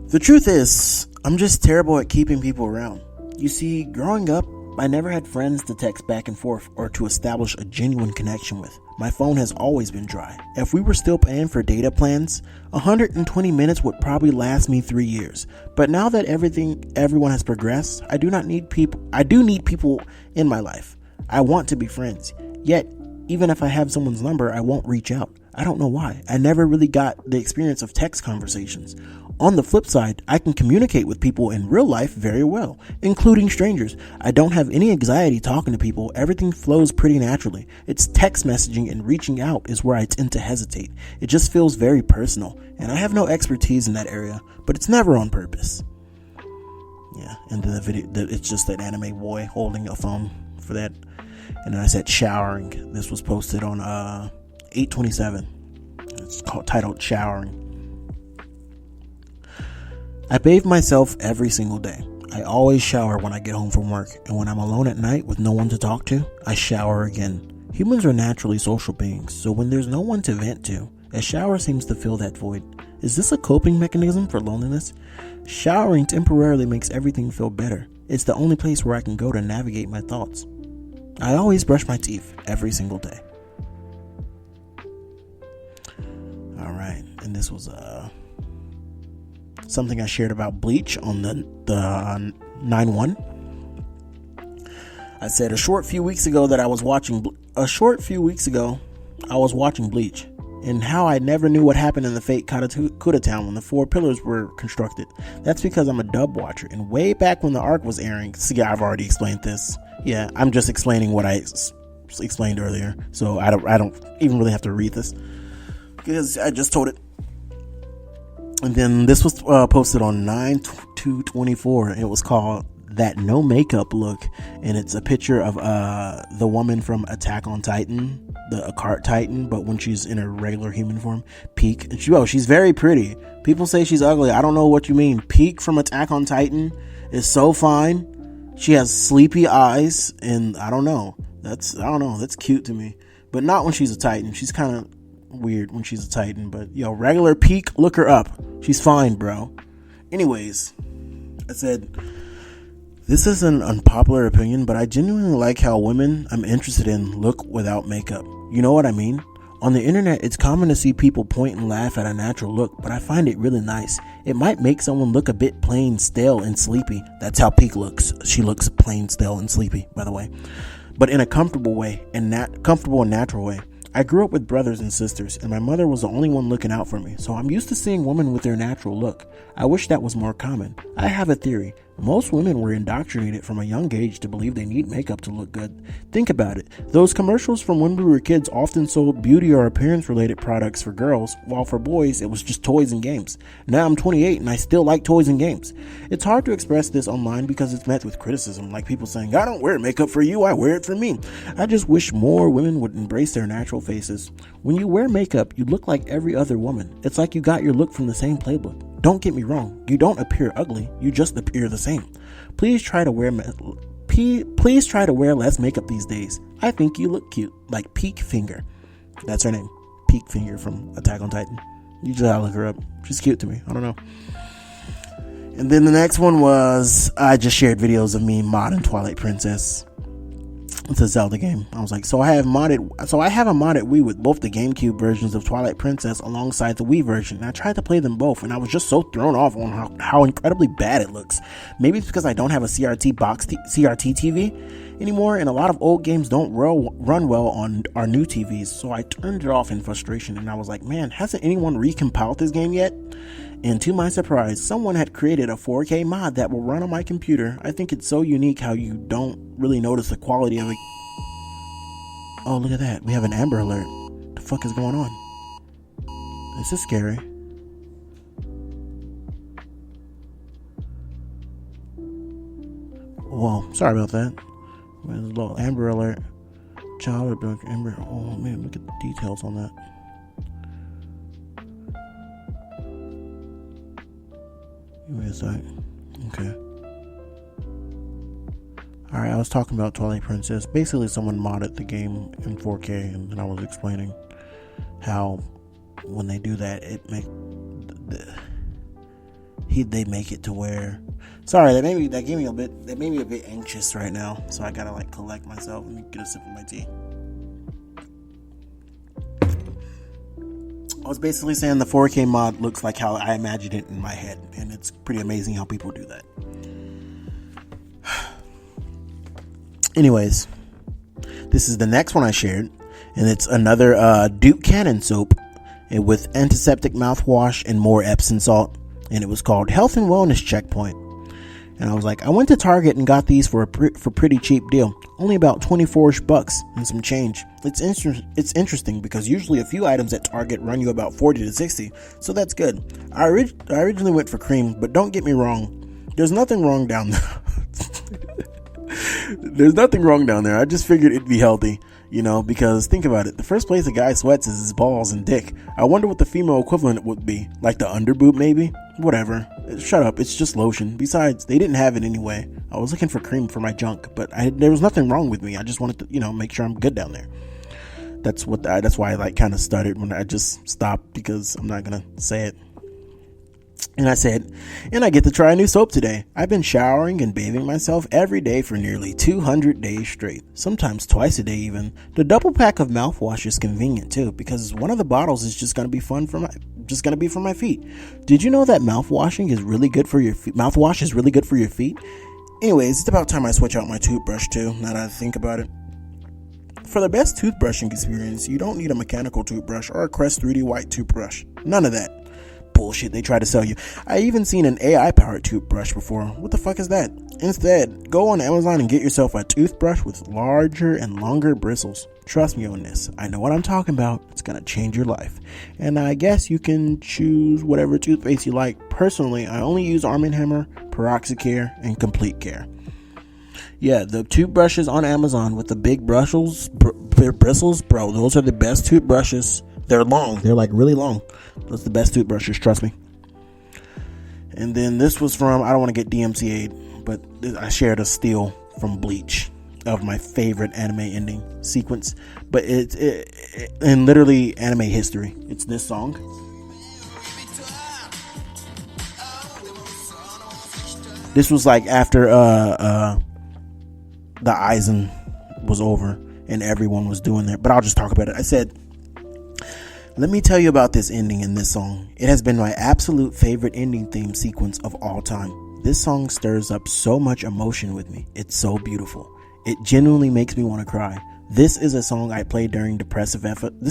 The truth is, I'm just terrible at keeping people around. You see, growing up, I never had friends to text back and forth or to establish a genuine connection with. My phone has always been dry. If we were still paying for data plans, 120 minutes would probably last me 3 years. But now that everyone has progressed, I do need people in my life. I want to be friends. Yet, even if I have someone's number, I won't reach out. I don't know why. I never really got the experience of text conversations. On the flip side, I can communicate with people in real life very well, including strangers. I don't have any anxiety talking to people. Everything flows pretty naturally. It's text messaging and reaching out is where I tend to hesitate. It just feels very personal, and I have no expertise in that area, but it's never on purpose. Yeah, and then the video, it's just that anime boy holding a phone for that. And then I said showering. This was posted on 8/27. It's titled Showering. I bathe myself every single day. I always shower when I get home from work, and when I'm alone at night with no one to talk to, I shower again. Humans are naturally social beings, so when there's no one to vent to, a shower seems to fill that void. Is this a coping mechanism for loneliness? Showering temporarily makes everything feel better. It's the only place where I can go to navigate my thoughts. I always brush my teeth every single day. Alright, and this was something I shared about Bleach on the 9/1. I said a short few weeks ago I was watching Bleach, and how I never knew what happened in the fake Kuta Town when the 4 pillars were constructed. That's because I'm a dub watcher, and way back when the arc was airing, see, I've already explained this. Yeah, I'm just explaining what I explained earlier, so I don't even really have to read this because I just told it. And then this was posted on 9/2/24. It was called That No Makeup Look, and it's a picture of the woman from Attack on Titan, the Akart Titan, but when she's in her regular human form, Peak. And she's very pretty. People say she's ugly. I don't know what you mean. Peak from Attack on Titan is so fine. She has sleepy eyes, and I don't know. That's cute to me. But not when she's a Titan. She's kind of weird when she's a Titan, but regular Peak, look her up. She's fine, bro. Anyways, I said, this is an unpopular opinion, but I genuinely like how women I'm interested in look without makeup. You know what I mean? On the internet, it's common to see people point and laugh at a natural look, but I find it really nice. It might make someone look a bit plain, stale, and sleepy. That's how Peak looks. She looks plain, stale, and sleepy, by the way. But in a comfortable way, and comfortable and natural way. I grew up with brothers and sisters, and my mother was the only one looking out for me, so I'm used to seeing women with their natural look. I wish that was more common. I have a theory. Most women were indoctrinated from a young age to believe they need makeup to look good. Think about it. Those commercials from when we were kids often sold beauty or appearance-related products for girls, while for boys, it was just toys and games. Now I'm 28 and I still like toys and games. It's hard to express this online because it's met with criticism, like people saying, I don't wear makeup for you, I wear it for me. I just wish more women would embrace their natural faces. When you wear makeup, you look like every other woman. It's like you got your look from the same playbook. Don't get me wrong, you don't appear ugly, you just appear the same. Please try to wear less makeup these days. I think you look cute, like Peak Finger. That's her name, Peak Finger from Attack on Titan. You just gotta look her up. She's cute to me. I don't know. And then the next one was, I just shared videos of me modding Twilight Princess. It's a Zelda game. I was like, so I have a modded Wii with both the GameCube versions of Twilight Princess alongside the Wii version. And I tried to play them both, and I was just so thrown off on how incredibly bad it looks. Maybe it's because I don't have a CRT TV anymore, and a lot of old games don't run well on our new TVs. So I turned it off in frustration, and I was like, man, hasn't anyone recompiled this game yet? And to my surprise, someone had created a 4K mod that will run on my computer. I think it's so unique how you don't really notice the quality of it. Oh, look at that. We have an Amber Alert. What the fuck is going on? This is scary. Well, sorry about that. There's a little Amber Alert. Child Amber. Oh, man, look at the details on that. Wait a sec. Okay. Alright, I was talking about Twilight Princess. Basically, someone modded the game in 4K, and then I was explaining how when they do that, they make it to where. Sorry, that made me a bit anxious right now. So I gotta collect myself and get a sip of my tea. I was basically saying the 4K mod looks like how I imagined it in my head, and it's pretty amazing how people do that. Anyways, this is the next one I shared, and it's another Duke Cannon soap with antiseptic mouthwash and more Epsom salt, and it was called Health and Wellness Checkpoint. And I was like, I went to Target and got these for pretty cheap deal. Only about $24 and some change. It's interesting because usually a few items at Target run you about $40 to $60, so that's good. I originally went for cream, but don't get me wrong. There's nothing wrong down there. There's nothing wrong down there. I just figured it'd be healthy, because think about it. The first place a guy sweats is his balls and dick. I wonder what the female equivalent would be. Like the underboob, maybe? Whatever. Shut up. It's just lotion. Besides, they didn't have it anyway. I was looking for cream for my junk, but there was nothing wrong with me. I just wanted to, make sure I'm good down there. That's why I kind of stuttered when I just stopped, because I'm not going to say it. And I said, and I get to try a new soap today. I've been showering and bathing myself every day for nearly 200 days straight, sometimes twice a day even. The double pack of mouthwash is convenient too, because one of the bottles is just going to be for my feet. Did you know that mouthwash is really good for your feet? Anyways, it's about time I switch out my toothbrush too, now that I think about it. For the best toothbrushing experience, you don't need a mechanical toothbrush or a Crest 3D white toothbrush. None of that bullshit they try to sell you. I even seen an AI powered toothbrush before. What the fuck is that? Instead, go on Amazon and get yourself a toothbrush with larger and longer bristles. Trust me on this. I know what I'm talking about. It's gonna change your life. And I guess you can choose whatever toothpaste you like. Personally, I only use Arm & Hammer, Peroxicare, and Complete Care. Yeah, the toothbrushes on Amazon with the big bristles, bro, those are the best toothbrushes. They're long. They're really long. Those are the best toothbrushes, trust me. And then this was from, I don't want to get DMCA'd, but I shared a steal from Bleach of my favorite anime ending sequence. But it's in literally anime history. It's this song. This was after the Aizen was over and everyone was doing that. But I'll just talk about it. I said, Let me tell you about this ending in this song. It has been my absolute favorite ending theme sequence of all time. This song stirs up so much emotion with me. It's so beautiful. It genuinely makes me want to cry. This is a song I played during depressive episodes,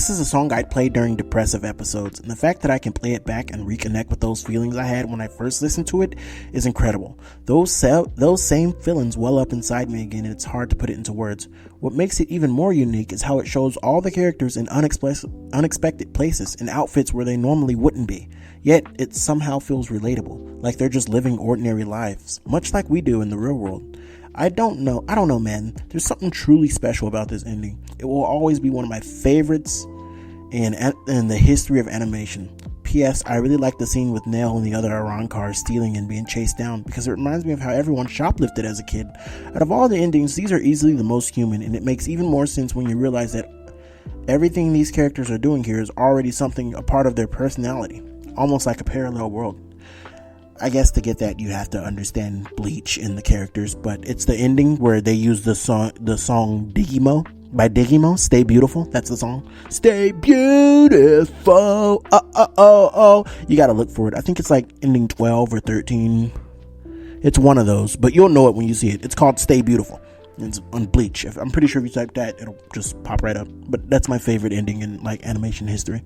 and the fact that I can play it back and reconnect with those feelings I had when I first listened to it is incredible. Those same feelings well up inside me again, and it's hard to put it into words. What makes it even more unique is how it shows all the characters in unexpected places and outfits where they normally wouldn't be. Yet, it somehow feels relatable, like they're just living ordinary lives, much like we do in the real world. I don't know, man. There's something truly special about this ending. It will always be one of my favorites in the history of animation. P.S. I really like the scene with Nell and the other Iran cars stealing and being chased down, because it reminds me of how everyone shoplifted as a kid. Out of all the endings, these are easily the most human, and it makes even more sense when you realize that everything these characters are doing here is already a part of their personality, almost like a parallel world. I guess to get that, you have to understand Bleach and the characters, but it's the ending where they use the song Digimo by Digimo, Stay Beautiful. That's the song. Stay beautiful. Oh. You gotta look for it. I think it's like ending 12 or 13. It's one of those, but you'll know it when you see it. It's called Stay Beautiful. It's on Bleach. I'm pretty sure if you type that, it'll just pop right up. But that's my favorite ending in like animation history.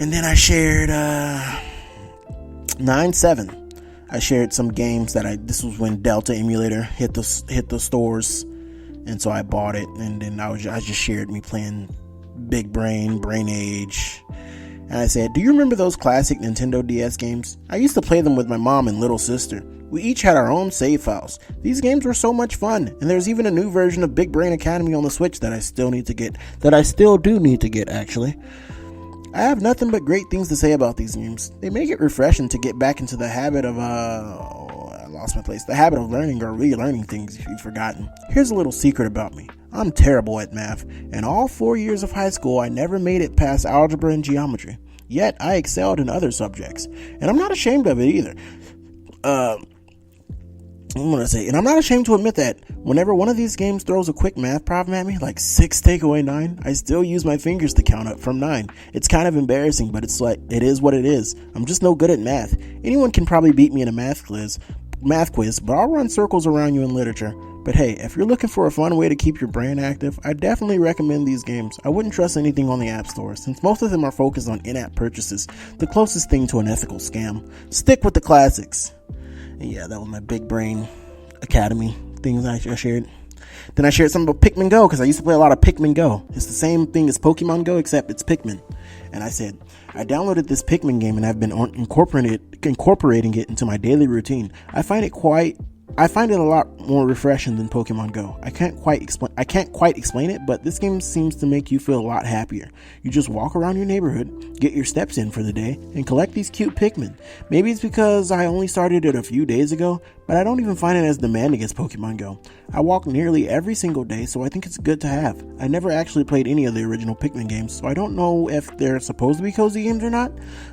And then I shared 9/7. I shared some games that this was when Delta Emulator hit the stores, and so I bought it, and then I just shared me playing Big Brain Age, and I said, do you remember those classic Nintendo DS games? I used to play them with my mom and little sister. We each had our own save files. These games were so much fun, and there's even a new version of Big Brain Academy on the Switch that I still do need to get actually. I have nothing but great things to say about these games. They make it refreshing to get back into the habit of, the habit of learning or relearning things if you've forgotten. Here's a little secret about me. I'm terrible at math, and all 4 years of high school I never made it past algebra and geometry. Yet I excelled in other subjects, and I'm not ashamed of it either. And I'm not ashamed to admit that whenever one of these games throws a quick math problem at me, like 6 take away 9, I still use my fingers to count up from 9. It's kind of embarrassing, but it's like, it is what it is. I'm just no good at math. Anyone can probably beat me in a math quiz, but I'll run circles around you in literature. But hey, if you're looking for a fun way to keep your brain active, I definitely recommend these games. I wouldn't trust anything on the App Store, since most of them are focused on in-app purchases, the closest thing to an ethical scam. Stick with the classics. And yeah, that was my Big Brain Academy things I shared. Then I shared something about Pikmin Go, because I used to play a lot of Pikmin Go. It's the same thing as Pokemon Go, except it's Pikmin. And I said, I downloaded this Pikmin game and I've been incorporating it into my daily routine. I find it a lot more refreshing than Pokemon Go. I can't quite explain it, but this game seems to make you feel a lot happier. You just walk around your neighborhood, get your steps in for the day, and collect these cute Pikmin. Maybe it's because I only started it a few days ago, but I don't even find it as demanding as Pokemon Go. I walk nearly every single day, so I think it's good to have. I never actually played any of the original Pikmin games, so I don't know if they're supposed to be cozy games or not,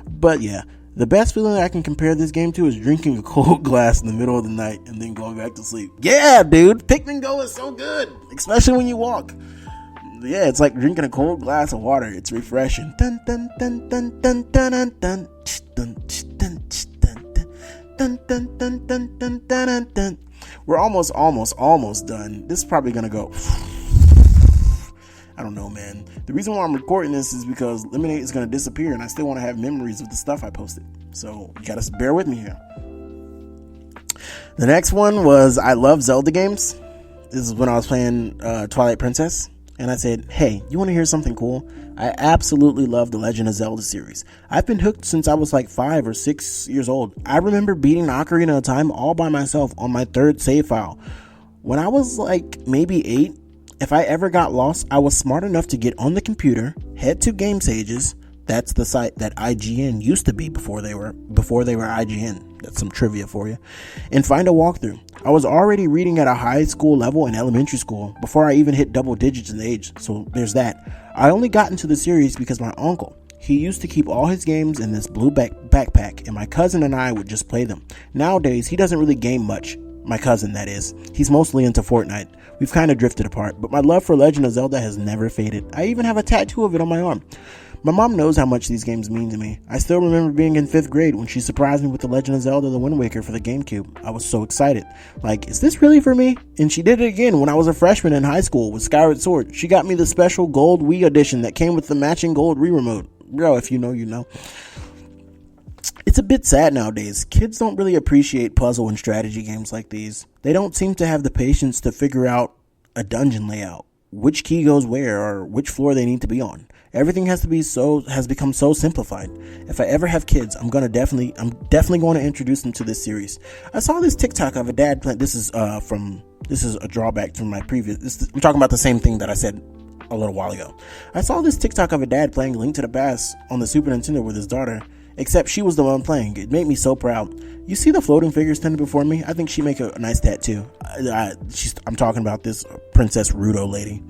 but yeah. The best feeling I can compare this game to is drinking a cold glass in the middle of the night and then going back to sleep. Yeah, dude, Pikmin Go is so good, especially when you walk. Yeah, it's like drinking a cold glass of water. It's refreshing. Dun dun dun dun dun dun dun dun dun dun dun dun dun dun dun dun. We're almost done. This is probably gonna go. I don't know, man. The reason why I'm recording this is because Lemon8 is going to disappear and I still want to have memories of the stuff I posted. So you got to bear with me here. The next one was I love Zelda games. This is when I was playing Twilight Princess. And I said, hey, you want to hear something cool? I absolutely love the Legend of Zelda series. I've been hooked since I was like 5 or 6 years old. I remember beating Ocarina of Time all by myself on my 3rd save file. When I was like maybe 8, if I ever got lost, I was smart enough to get on the computer, head to Game Sages. That's the site that IGN used to be before they were IGN. That's some trivia for you. And find a walkthrough. I was already reading at a high school level in elementary school before I even hit double digits in age. So there's that. I only got into the series because my uncle, he used to keep all his games in this blue backpack, and my cousin and I would just play them. Nowadays, he doesn't really game much. My cousin, that is. He's mostly into Fortnite. We've kind of drifted apart, but my love for Legend of Zelda has never faded. I even have a tattoo of it on my arm. My mom knows how much these games mean to me. I still remember being in 5th grade when she surprised me with The Legend of Zelda: The Wind Waker for the GameCube. I was so excited. Like, is this really for me? And she did it again when I was a freshman in high school with Skyward Sword. She got me the special gold Wii edition that came with the matching gold Wii remote. Bro, if you know, you know. It's a bit sad nowadays. Kids don't really appreciate puzzle and strategy games like these. They don't seem to have the patience to figure out a dungeon layout, which key goes where, or which floor they need to be on. Everything has become so simplified. If I ever have kids, I'm definitely going to introduce them to this series. I saw this TikTok of a dad playing. This is a drawback from my previous. I'm talking about the same thing that I said a little while ago. I saw this TikTok of a dad playing Link to the Past on the Super Nintendo with his daughter. Except she was the one playing. It made me so proud. You see the floating figure standing before me? I think she make a nice tattoo. I'm talking about this Princess Ruto lady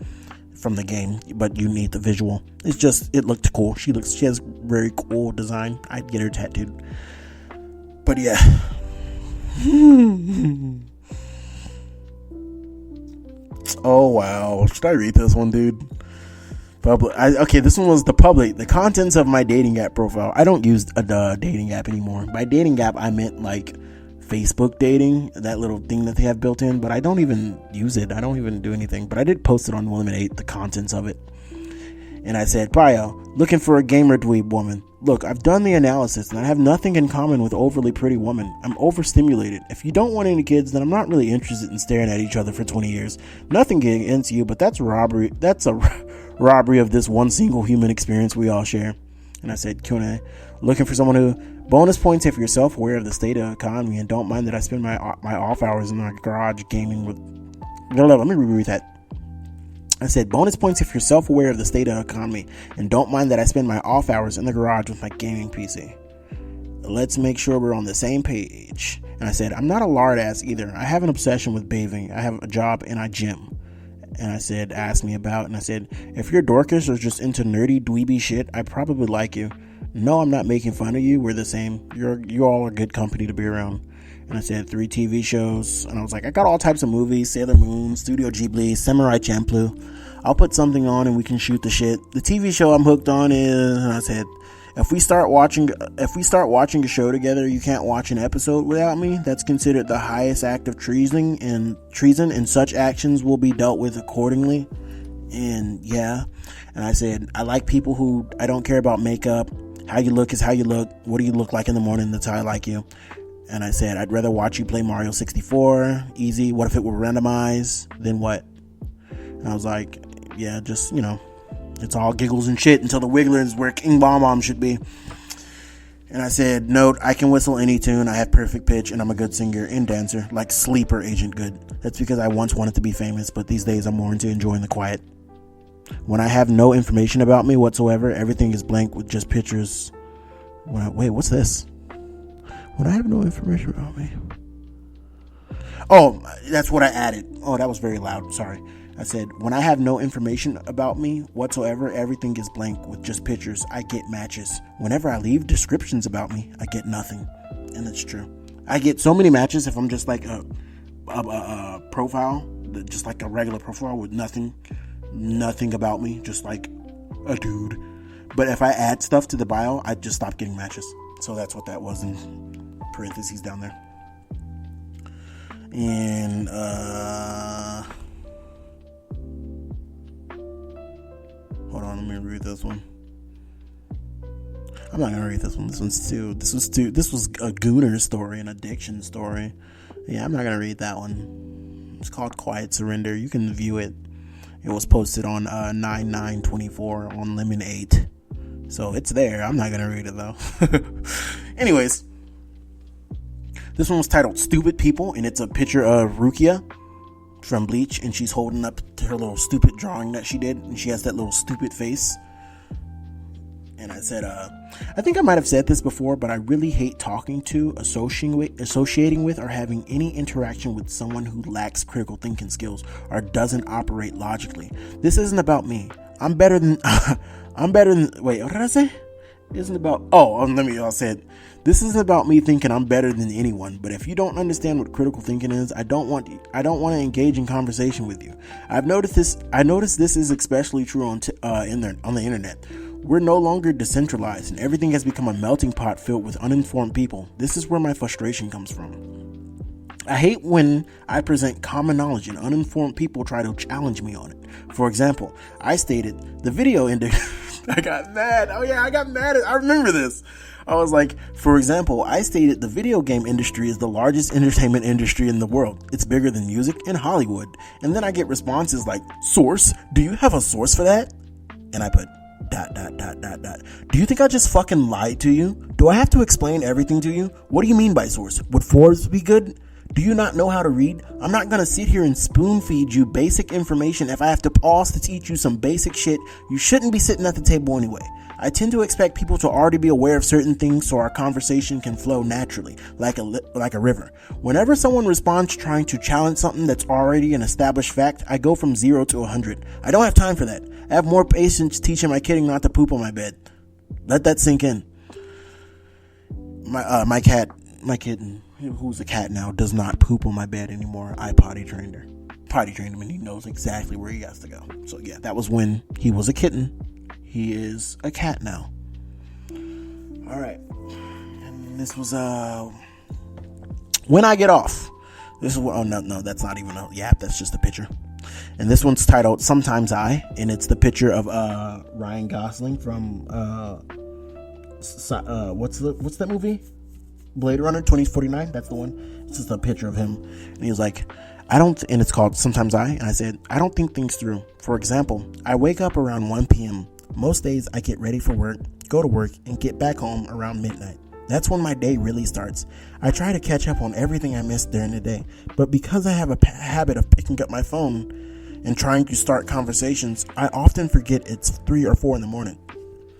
from the game, but you need the visual. It looked cool. She has very cool design. I'd get her tattooed. But yeah. Oh wow. Should I read this one, dude? This one was the contents of my dating app profile. I don't use a dating app anymore. By dating app, I meant like Facebook dating, that little thing that they have built in, but I don't even use it. I don't even do anything, but I did post it on Lemon8, the contents of it. And I said, bio, looking for a gamer dweeb woman. Look, I've done the analysis and I have nothing in common with overly pretty women. I'm overstimulated. If you don't want any kids, then I'm not really interested in staring at each other for 20 years. Nothing against you, but that's robbery. That's a robbery of this one single human experience we all share. And I said, Q&A, looking for someone who, bonus points if you're self-aware of the state of the economy and don't mind that I spend my off hours in my garage gaming with, let me reread that. I said, bonus points if you're self-aware of the state of the economy and don't mind that I spend my off hours in the garage with my gaming PC. Let's make sure we're on the same page. And I said, I'm not a lard ass either. I have an obsession with bathing. I have a job and I gym. And I said, ask me about. And I said, if you're dorkish or just into nerdy dweeby shit, I probably like you. No, I'm not making fun of you. We're the same. You all are good company to be around. And I said 3 TV shows. And I was like, I got all types of movies. Sailor Moon, Studio Ghibli, Samurai Champloo. I'll put something on and we can shoot the shit. The TV show I'm hooked on is, and I said, if we start watching a show together, you can't watch an episode without me. That's considered the highest act of treason, and such actions will be dealt with accordingly. And yeah. And I said, I like people who, I don't care about makeup. How you look is how you look. What do you look like in the morning? That's how I like you. And I said, I'd rather watch you play Mario 64. Easy. What if it were randomized? Then what? And I was like, yeah, just, it's all giggles and shit until the Wiggler is where King Bomb Bomb should be. And I said, note, I can whistle any tune. I have perfect pitch and I'm a good singer and dancer, like Sleeper Agent Good. That's because I once wanted to be famous, but these days I'm more into enjoying the quiet. When I have no information about me whatsoever, everything is blank with just pictures. Wait, what's this? When I have no information about me. Oh, that's what I added. Oh, that was very loud. Sorry. I said, when I have no information about me whatsoever, everything is blank with just pictures. I get matches. Whenever I leave descriptions about me, I get nothing. And that's true. I get so many matches if I'm just like a profile, just like a regular profile with nothing about me, just like a dude. But if I add stuff to the bio, I just stop getting matches. So that's what that was in parentheses down there. And hold on, let me read this one. I'm not gonna read this one. This was a gooner story, an addiction story. Yeah, I'm not gonna read that one. It's called Quiet Surrender. You can view it. It was posted on 9/9/24 on Lemon8. So it's there. I'm not gonna read it though. Anyways, this one was titled Stupid People, and it's a picture of Rukia from Bleach, and she's holding up to her little stupid drawing that she did, and she has that little stupid face. And I said, I think I might have said this before, but I really hate talking to, associating with, or having any interaction with someone who lacks critical thinking skills or doesn't operate logically. This isn't about me. I'm better than, wait, what did I say? isn't about, I'll say it. This isn't about me thinking I'm better than anyone, but if you don't understand what critical thinking is, I don't want to engage in conversation with you. I noticed this is especially true on the internet. We're no longer decentralized, and everything has become a melting pot filled with uninformed people. This is where my frustration comes from. I hate when I present common knowledge and uninformed people try to challenge me on it. For example, I stated the video industry. I got mad. Oh yeah, I got mad. I remember this. I was like, for example, I stated the video game industry is the largest entertainment industry in the world. It's bigger than music and Hollywood. And then I get responses like, source? Do you have a source for that? And I put ... Do you think I just fucking lied to you? Do I have to explain everything to you? What do you mean by source? Would Forbes be good? Do you not know how to read? I'm not gonna sit here and spoon feed you basic information if I have to pause to teach you some basic shit. You shouldn't be sitting at the table anyway. I tend to expect people to already be aware of certain things so our conversation can flow naturally, like a river. Whenever someone responds trying to challenge something that's already an established fact, I go from 0 to 100. I don't have time for that. I have more patience teaching my kitten not to poop on my bed. Let that sink in. My kitten, who's a cat now, does not poop on my bed anymore. I potty trained him, and he knows exactly where he has to go. So yeah, that was when he was a kitten. He is a cat now. All right, and this was when I get off. This is no, that's not even a yap. That's just a picture. And this one's titled "Sometimes I," and it's the picture of Ryan Gosling from what's that movie? Blade Runner 2049. That's the one. It's just a picture of him, and he was like, and it's called "Sometimes I," and I said, I don't think things through. For example, I wake up around 1 p.m. Most days I get ready for work, go to work, and get back home around midnight. That's when my day really starts. I try to catch up on everything I missed during the day, but because I have a habit of picking up my phone and trying to start conversations, I often forget it's 3 or 4 in the morning.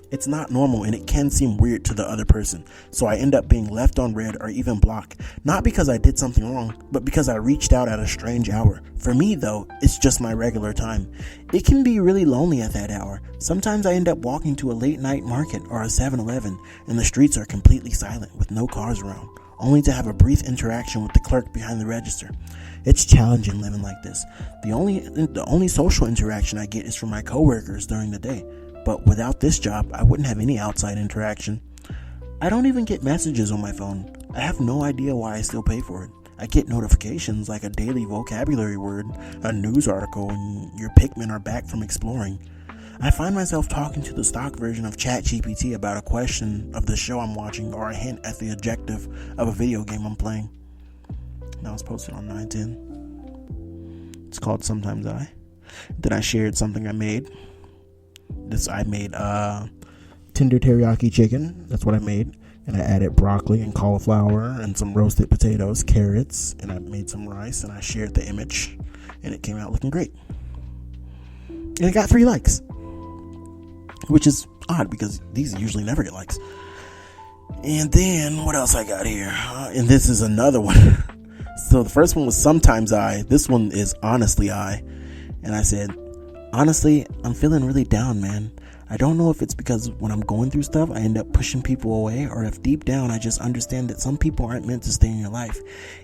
It's not normal, and it can seem weird to the other person, so I end up being left on red or even blocked, not because I did something wrong, but because I reached out at a strange hour. For me, though, it's just my regular time. It can be really lonely at that hour. Sometimes I end up walking to a late night market or a 7-Eleven, and the streets are completely silent with no cars around, only to have a brief interaction with the clerk behind the register. It's challenging living like this. The only social interaction I get is from my coworkers during the day. But without this job, I wouldn't have any outside interaction. I don't even get messages on my phone. I have no idea why I still pay for it. I get notifications like a daily vocabulary word, a news article, and your Pikmin are back from exploring. I find myself talking to the stock version of ChatGPT about a question of the show I'm watching or a hint at the objective of a video game I'm playing. That was posted on 9/10. It's called Sometimes I. Then I shared something I made. I made tender teriyaki chicken. That's what I made. And I added broccoli and cauliflower and some roasted potatoes, carrots, and I made some rice, and I shared the image, and it came out looking great. And it got 3 likes, which is odd because these usually never get likes. And then what else I got here? And this is another one. So the first one was Sometimes I. This one is Honestly I. And I said, honestly, I'm feeling really down, man. I don't know if it's because when I'm going through stuff, I end up pushing people away, or if deep down I just understand that some people aren't meant to stay in your life.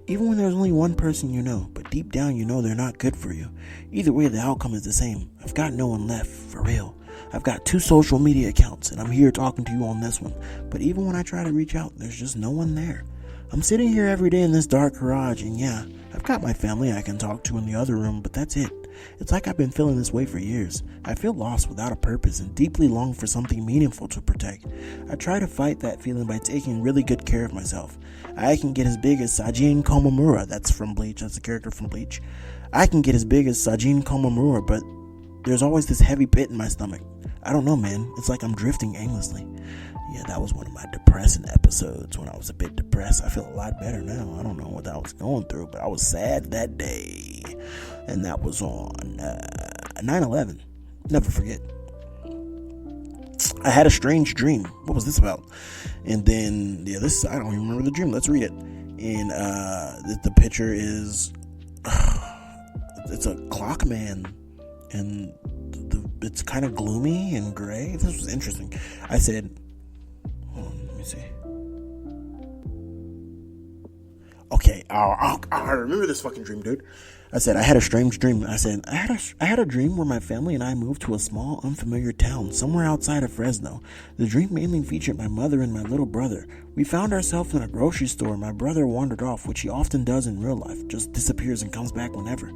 Even when there's only one person you know, but deep down you know they're not good for you. Either way, the outcome is the same. I've got no one left, for real. I've got 2 social media accounts, and I'm here talking to you on this one. But even when I try to reach out, there's just no one there. I'm sitting here every day in this dark garage, and yeah, I've got my family I can talk to in the other room, but that's it. It's like I've been feeling this way for years. I feel lost without a purpose and deeply long for something meaningful to protect. I try to fight that feeling by taking really good care of myself. I can get as big as Sajin Komamura, that's from Bleach, that's a character from Bleach. I can get as big as Sajin Komamura, but there's always this heavy pit in my stomach. I don't know, man. It's like I'm drifting aimlessly. Yeah, that was one of my depressing episodes when I was a bit depressed. I feel a lot better now. I don't know what I was going through, but I was sad that day. And that was on 9/11. Never forget. I had a strange dream. What was this about? And then, yeah, I don't even remember the dream. Let's read it. And the picture is, it's a clock man. And it's kind of gloomy and gray. This was interesting. I said, see. Okay, I remember this fucking dream, dude. I said, I had a strange dream. I said, I had a dream where my family and I moved to a small, unfamiliar town somewhere outside of Fresno. The dream mainly featured my mother and my little brother. We found ourselves in a grocery store. My brother wandered off, which he often does in real life, just disappears and comes back whenever.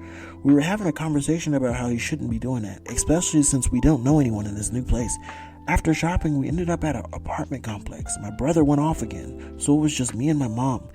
We were having a conversation about how he shouldn't be doing that, especially since we don't know anyone in this new place. After shopping, we ended up at an apartment complex. My brother went off again, so it was just me and my mom,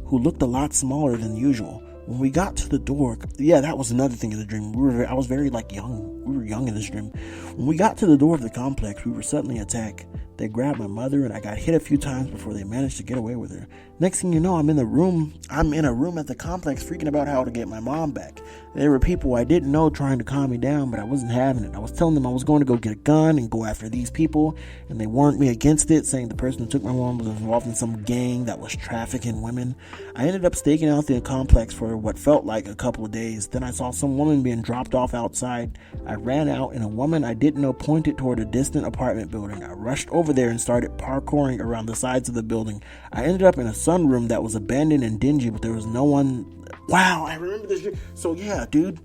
who looked a lot smaller than usual. When we got to the door, yeah, that was another thing in the dream. I was very young. We were young in this dream. When we got to the door of the complex, we were suddenly attacked. They grabbed my mother, and I got hit a few times before they managed to get away with her. Next thing you know, I'm in a room at the complex freaking about how to get my mom back. There were people I didn't know trying to calm me down, but I wasn't having it. I was telling them I was going to go get a gun and go after these people, and they warned me against it, saying the person who took my mom was involved in some gang that was trafficking women. I ended up staking out the complex for what felt like a couple of days. Then I saw some woman being dropped off outside. I ran out, and a woman I didn't know pointed toward a distant apartment building. I rushed over there and started parkouring around the sides of the building. I ended up in a sunroom that was abandoned and dingy, but there was no one. Wow, I remember this. So yeah, dude,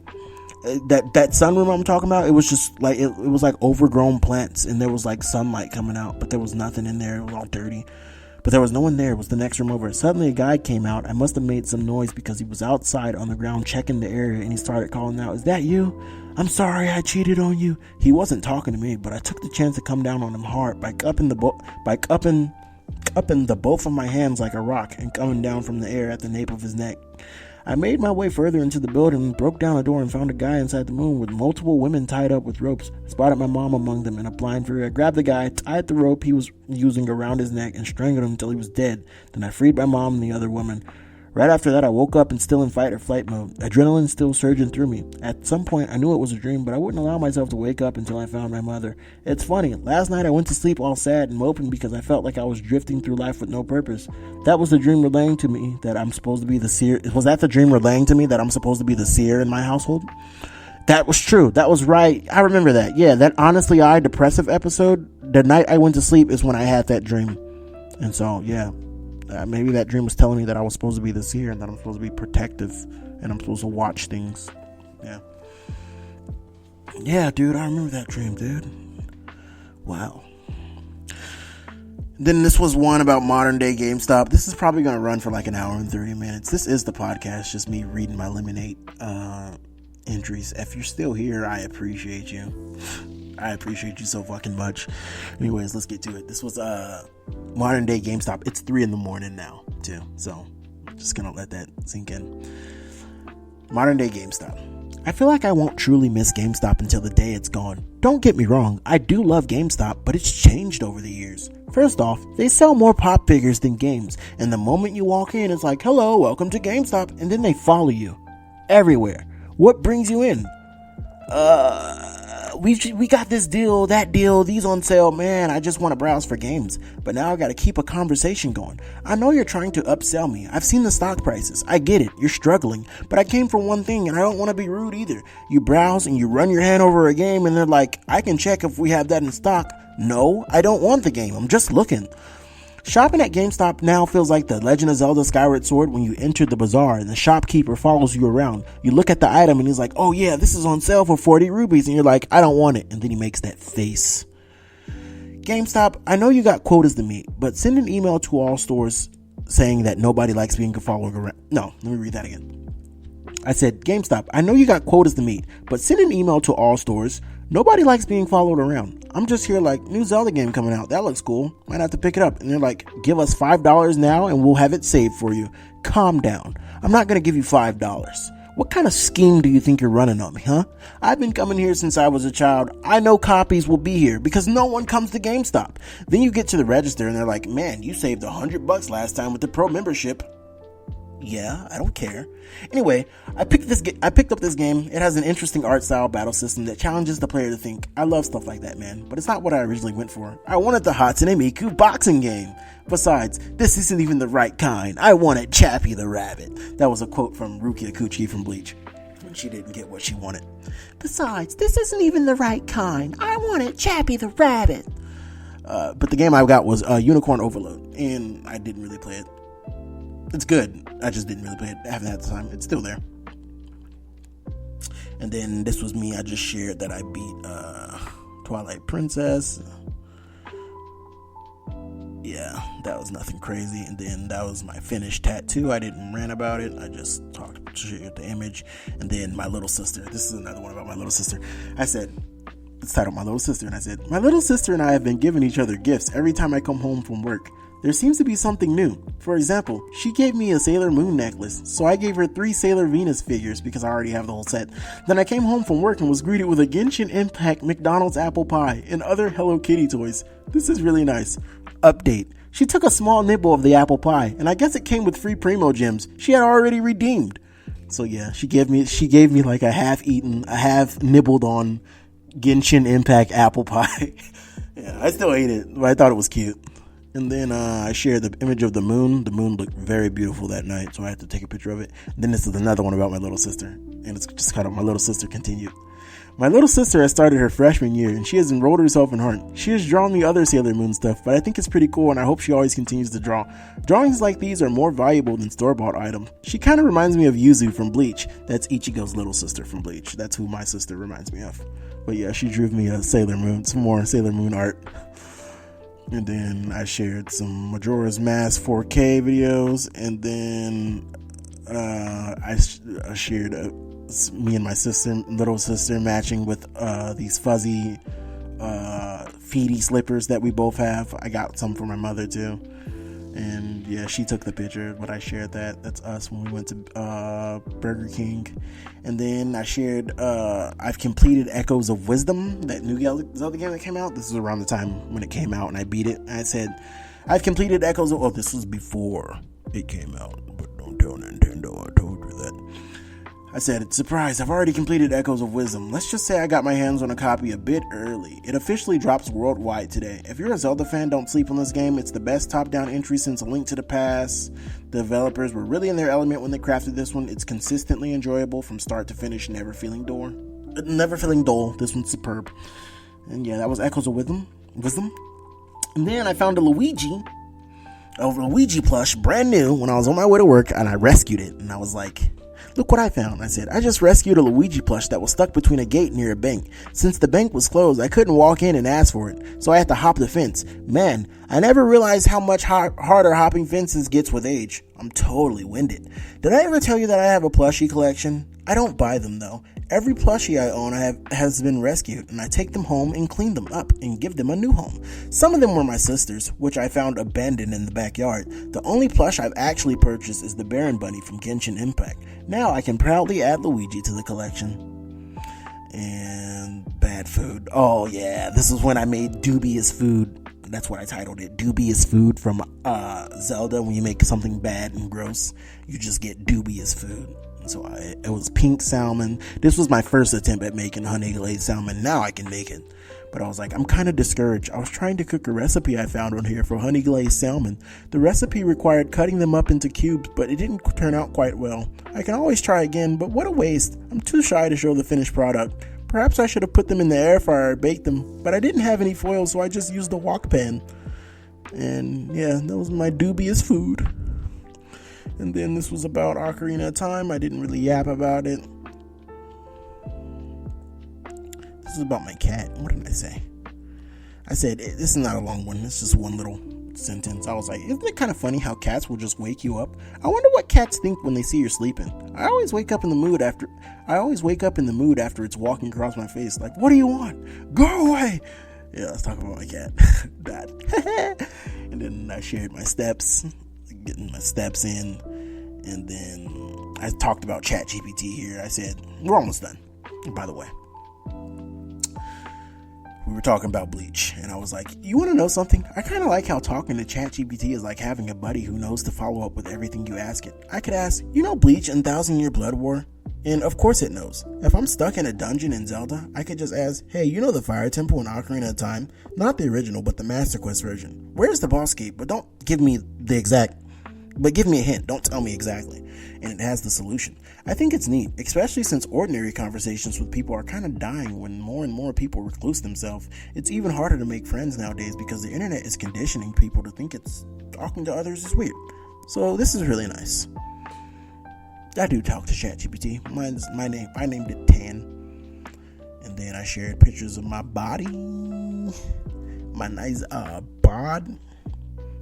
that sunroom I'm talking about, it was just like it was like overgrown plants, and there was like sunlight coming out, but there was nothing in there. It was all dirty, but there was no one there. It was the next room over. Suddenly a guy came out. I must have made some noise because he was outside on the ground checking the area, and he started calling out, "Is that you? I'm sorry I cheated on you." He wasn't talking to me, but I took the chance to come down on him hard by cupping the both of my hands like a rock and coming down from the air at the nape of his neck. I made my way further into the building, broke down a door, and found a guy inside the room with multiple women tied up with ropes. I spotted my mom among them in a blind fury. I grabbed the guy, tied the rope he was using around his neck, and strangled him until he was dead. Then I freed my mom and the other woman. Right after that, I woke up and still in fight or flight mode. Adrenaline still surging through me. At some point, I knew it was a dream, but I wouldn't allow myself to wake up until I found my mother. It's funny, last night I went to sleep all sad and moping because I felt like I was drifting through life with no purpose. That was the dream relaying to me that I'm supposed to be the seer. Was that the dream relaying to me that I'm supposed to be the seer in my household? That was true. That was right. I remember that. Yeah, that Honestly I Depressive episode, the night I went to sleep is when I had that dream. And so, yeah. Maybe that dream was telling me that I was supposed to be the seer and that I'm supposed to be protective and I'm supposed to watch things. Yeah, dude, I remember that dream, dude. Wow. Then this was one about modern day GameStop. This is probably going to run for like an hour and 30 minutes. This is the podcast, just me reading my Lemon8 entries. If you're still here, I appreciate you. I appreciate you so fucking much. Anyways, let's get to it. This was modern day GameStop. It's 3 a.m. now too, so I'm just gonna let that sink in. Modern day GameStop. I feel like I won't truly miss GameStop until the day it's gone. Don't get me wrong, I do love GameStop, but it's changed over the years. First off, they sell more pop figures than games, and the moment you walk in, it's like, "Hello, welcome to GameStop," and then they follow you everywhere. What brings you in? We got this deal, that deal, these on sale. Man, I just want to browse for games. But now I got to keep a conversation going. I know you're trying to upsell me. I've seen the stock prices. I get it. You're struggling. But I came for one thing, and I don't want to be rude either. You browse and you run your hand over a game, and they're like, "I can check if we have that in stock." No, I don't want the game. I'm just looking. Shopping at GameStop now feels like the Legend of Zelda Skyward Sword when you enter the bazaar and the shopkeeper follows you around. You look at the item and he's like, "Oh yeah, this is on sale for 40 rubies. And you're like, "I don't want it." And then he makes that face. GameStop, I know you got quotas to meet, but send an email to all stores saying that nobody likes being followed around. No, let me read that again. I said, GameStop, I know you got quotas to meet, but send an email to all stores. Nobody likes being followed around. I'm just here like, new Zelda game coming out. That looks cool. Might have to pick it up. And they're like, "Give us $5 now and we'll have it saved for you." Calm down. I'm not going to give you $5. What kind of scheme do you think you're running on me, huh? I've been coming here since I was a child. I know copies will be here because no one comes to GameStop. Then you get to the register and they're like, "Man, you saved $100 last time with the pro membership." Yeah, I don't care. Anyway, I picked up this game. It has an interesting art style battle system that challenges the player to think. I love stuff like that, man. But it's not what I originally went for. I wanted the Hatsune Miku boxing game. Besides, this isn't even the right kind. I wanted Chappie the Rabbit. That was a quote from Rukia Kuchi from Bleach when she didn't get what she wanted. Besides, this isn't even the right kind. I wanted Chappie the Rabbit. But the game I got was Unicorn Overload, and I didn't really play it. It's good. I just didn't really play it. I haven't had the time. It's still there. And then this was me. I just shared that I beat Twilight Princess. Yeah, that was nothing crazy. And then that was my finished tattoo. I didn't rant about it. I just shared the image. And then my little sister. This is another one about my little sister. I said, it's titled My Little Sister. And I said, my little sister and I have been giving each other gifts every time I come home from work. There seems to be something new. For example, she gave me a Sailor Moon necklace, so I gave her 3 Sailor Venus figures because I already have the whole set. Then I came home from work and was greeted with a Genshin Impact McDonald's apple pie and other Hello Kitty toys. This is really nice. Update. She took a small nibble of the apple pie, and I guess it came with free Primo gems she had already redeemed. So yeah, she gave me like a half-eaten, a half-nibbled on Genshin Impact apple pie. Yeah, I still ate it, but I thought it was cute. And then I shared the image of the moon. The moon looked very beautiful that night, so I had to take a picture of it. And then this is another one about my little sister. And it's just kind of my little sister continued. My little sister has started her freshman year, and she has enrolled herself in art. She has drawn me other Sailor Moon stuff, but I think it's pretty cool, and I hope she always continues to draw. Drawings like these are more valuable than store-bought items. She kind of reminds me of Yuzu from Bleach. That's Ichigo's little sister from Bleach. That's who my sister reminds me of. But yeah, she drew me a Sailor Moon, some more Sailor Moon art. And then I shared some Majora's Mask 4K videos. And then I shared me and my little sister matching with these fuzzy feety slippers that we both have. I got some for my mother too. And yeah, she took the picture, but I shared that. That's us when we went to Burger King. And then I shared I've completed Echoes of Wisdom, that new Zelda game that came out. This was around the time when it came out and I beat it. And I said, I've completed Echoes of... Well, this was before it came out, but don't tell Nintendo I told you that. I said, surprise, I've already completed Echoes of Wisdom. Let's just say I got my hands on a copy a bit early. It officially drops worldwide today. If you're a Zelda fan, don't sleep on this game. It's the best top-down entry since A Link to the Past. The developers were really in their element when they crafted this one. It's consistently enjoyable from start to finish, never feeling dull. This one's superb. And yeah, that was Echoes of Wisdom. And then I found a Luigi plush, brand new, when I was on my way to work, and I rescued it. And I was like... Look what I found. I said, I just rescued a Luigi plush that was stuck between a gate near a bank. Since the bank was closed, I couldn't walk in and ask for it, so I had to hop the fence. Man, I never realized how much harder hopping fences gets with age. I'm totally winded. Did I ever tell you that I have a plushie collection? I don't buy them though. Every plushie I own has been rescued, and I take them home and clean them up and give them a new home. Some of them were my sister's, which I found abandoned in the backyard. The only plush I've actually purchased is the Baron Bunny from Genshin Impact. Now I can proudly add Luigi to the collection. And bad food. Oh yeah, this is when I made dubious food. That's what I titled it. Dubious food from Zelda. When you make something bad and gross, you just get dubious food. So it was pink salmon. This was my first attempt at making honey glazed salmon. Now I can make it. But I was like, I'm kind of discouraged. I was trying to cook a recipe I found on here for honey glazed salmon. The recipe required cutting them up into cubes, but it didn't turn out quite well. I can always try again, but what a waste. I'm too shy to show the finished product. Perhaps I should have put them in the air fryer or baked them, but I didn't have any foil, so I just used the wok pan. And yeah, that was my dubious food. And then this was about Ocarina of Time. I didn't really yap about it. This is about my cat. What did I say? I said, this is not a long one. It's just one little sentence. I was like, isn't it kind of funny how cats will just wake you up? I wonder what cats think when they see you're sleeping. I always wake up in the mood after it's walking across my face. Like, what do you want? Go away. Yeah, let's talk about my cat. Bad. And then I shared my steps, getting my steps in. And then I talked about ChatGPT here. I said, we're almost done, by the way. We were talking about Bleach, and I was like, you want to know something? I kind of like how talking to ChatGPT is like having a buddy who knows to follow up with everything you ask it. I could ask, you know Bleach and 1,000-Year Blood War? And of course it knows. If I'm stuck in a dungeon in Zelda, I could just ask, hey, you know the Fire Temple in Ocarina of Time? Not the original, but the Master Quest version. Where's the boss gate? But don't give me the exact but give me a hint. Don't tell me exactly. And it has the solution. I think it's neat, especially since ordinary conversations with people are kind of dying when more and more people recluse themselves. It's even harder to make friends nowadays because the internet is conditioning people to think it's talking to others is weird. So this is really nice. I do talk to ChatGPT. I named it Tan. And then I shared pictures of my body. My nice bod.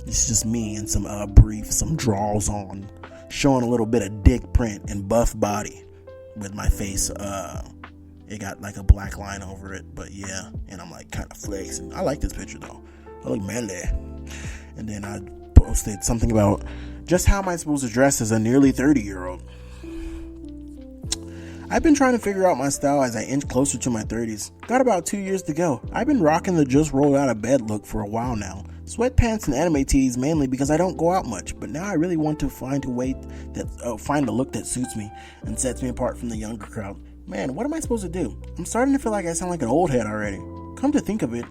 It's just me and some draws on, showing a little bit of dick print and buff body with my face. It got like a black line over it, but yeah, and I'm like kind of flexing. I like this picture though. I look manly. And then I posted something about just how am I supposed to dress as a nearly 30-year-old. I've been trying to figure out my style as I inch closer to my 30s. Got about 2 years to go. I've been rocking the just rolled out of bed look for a while now. Sweatpants and anime tees mainly because I don't go out much, but now I really want to find a look that suits me and sets me apart from the younger crowd. Man, what am I supposed to do? I'm starting to feel like I sound like an old head already. Come to think of it,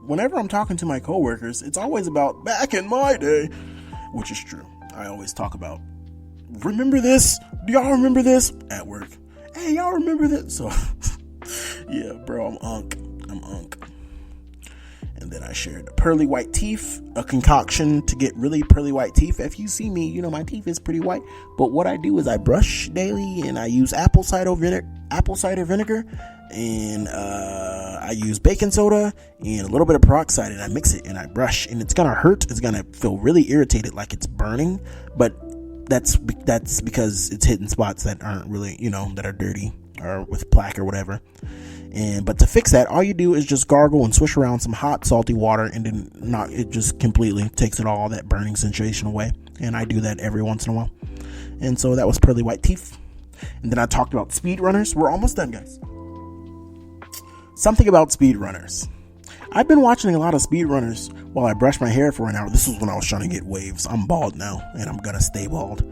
whenever I'm talking to my coworkers, it's always about back in my day, which is true. I always talk about, remember this? Do y'all remember this? At work. Hey, y'all remember this? So, yeah, bro, I'm unk. And then I shared pearly white teeth, a concoction to get really pearly white teeth. If you see me, you know my teeth is pretty white. But what I do is I brush daily, and I use apple cider vinegar, and I use baking soda and a little bit of peroxide, and I mix it and I brush, and it's gonna hurt. It's gonna feel really irritated, like it's burning, but that's because it's hitting spots that aren't really, that are dirty or with plaque or whatever. But to fix that, all you do is just gargle and swish around some hot salty water, and then it just completely takes all that burning sensation away. And I do that every once in a while. And so that was pearly white teeth. And then I talked about speedrunners. We're almost done, guys. Something about speedrunners. I've been watching a lot of speedrunners while I brush my hair for an hour. This was when I was trying to get waves. I'm bald now, and I'm gonna stay bald.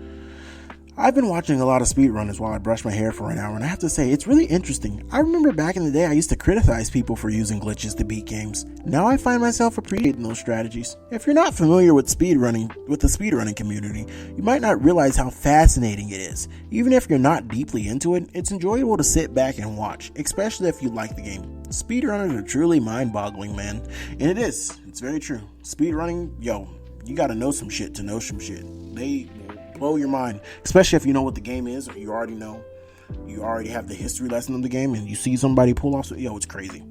I've been watching a lot of speedrunners while I brush my hair for an hour, and I have to say, it's really interesting. I remember back in the day, I used to criticize people for using glitches to beat games. Now I find myself appreciating those strategies. If you're not familiar with the speedrunning community, you might not realize how fascinating it is. Even if you're not deeply into it, it's enjoyable to sit back and watch, especially if you like the game. Speedrunners are truly mind-boggling, man. And it is. It's very true. Speedrunning, you gotta know some shit to know some shit. They blow your mind, especially if you know what the game is, or you already have the history lesson of the game, and you see somebody pull off, it's crazy.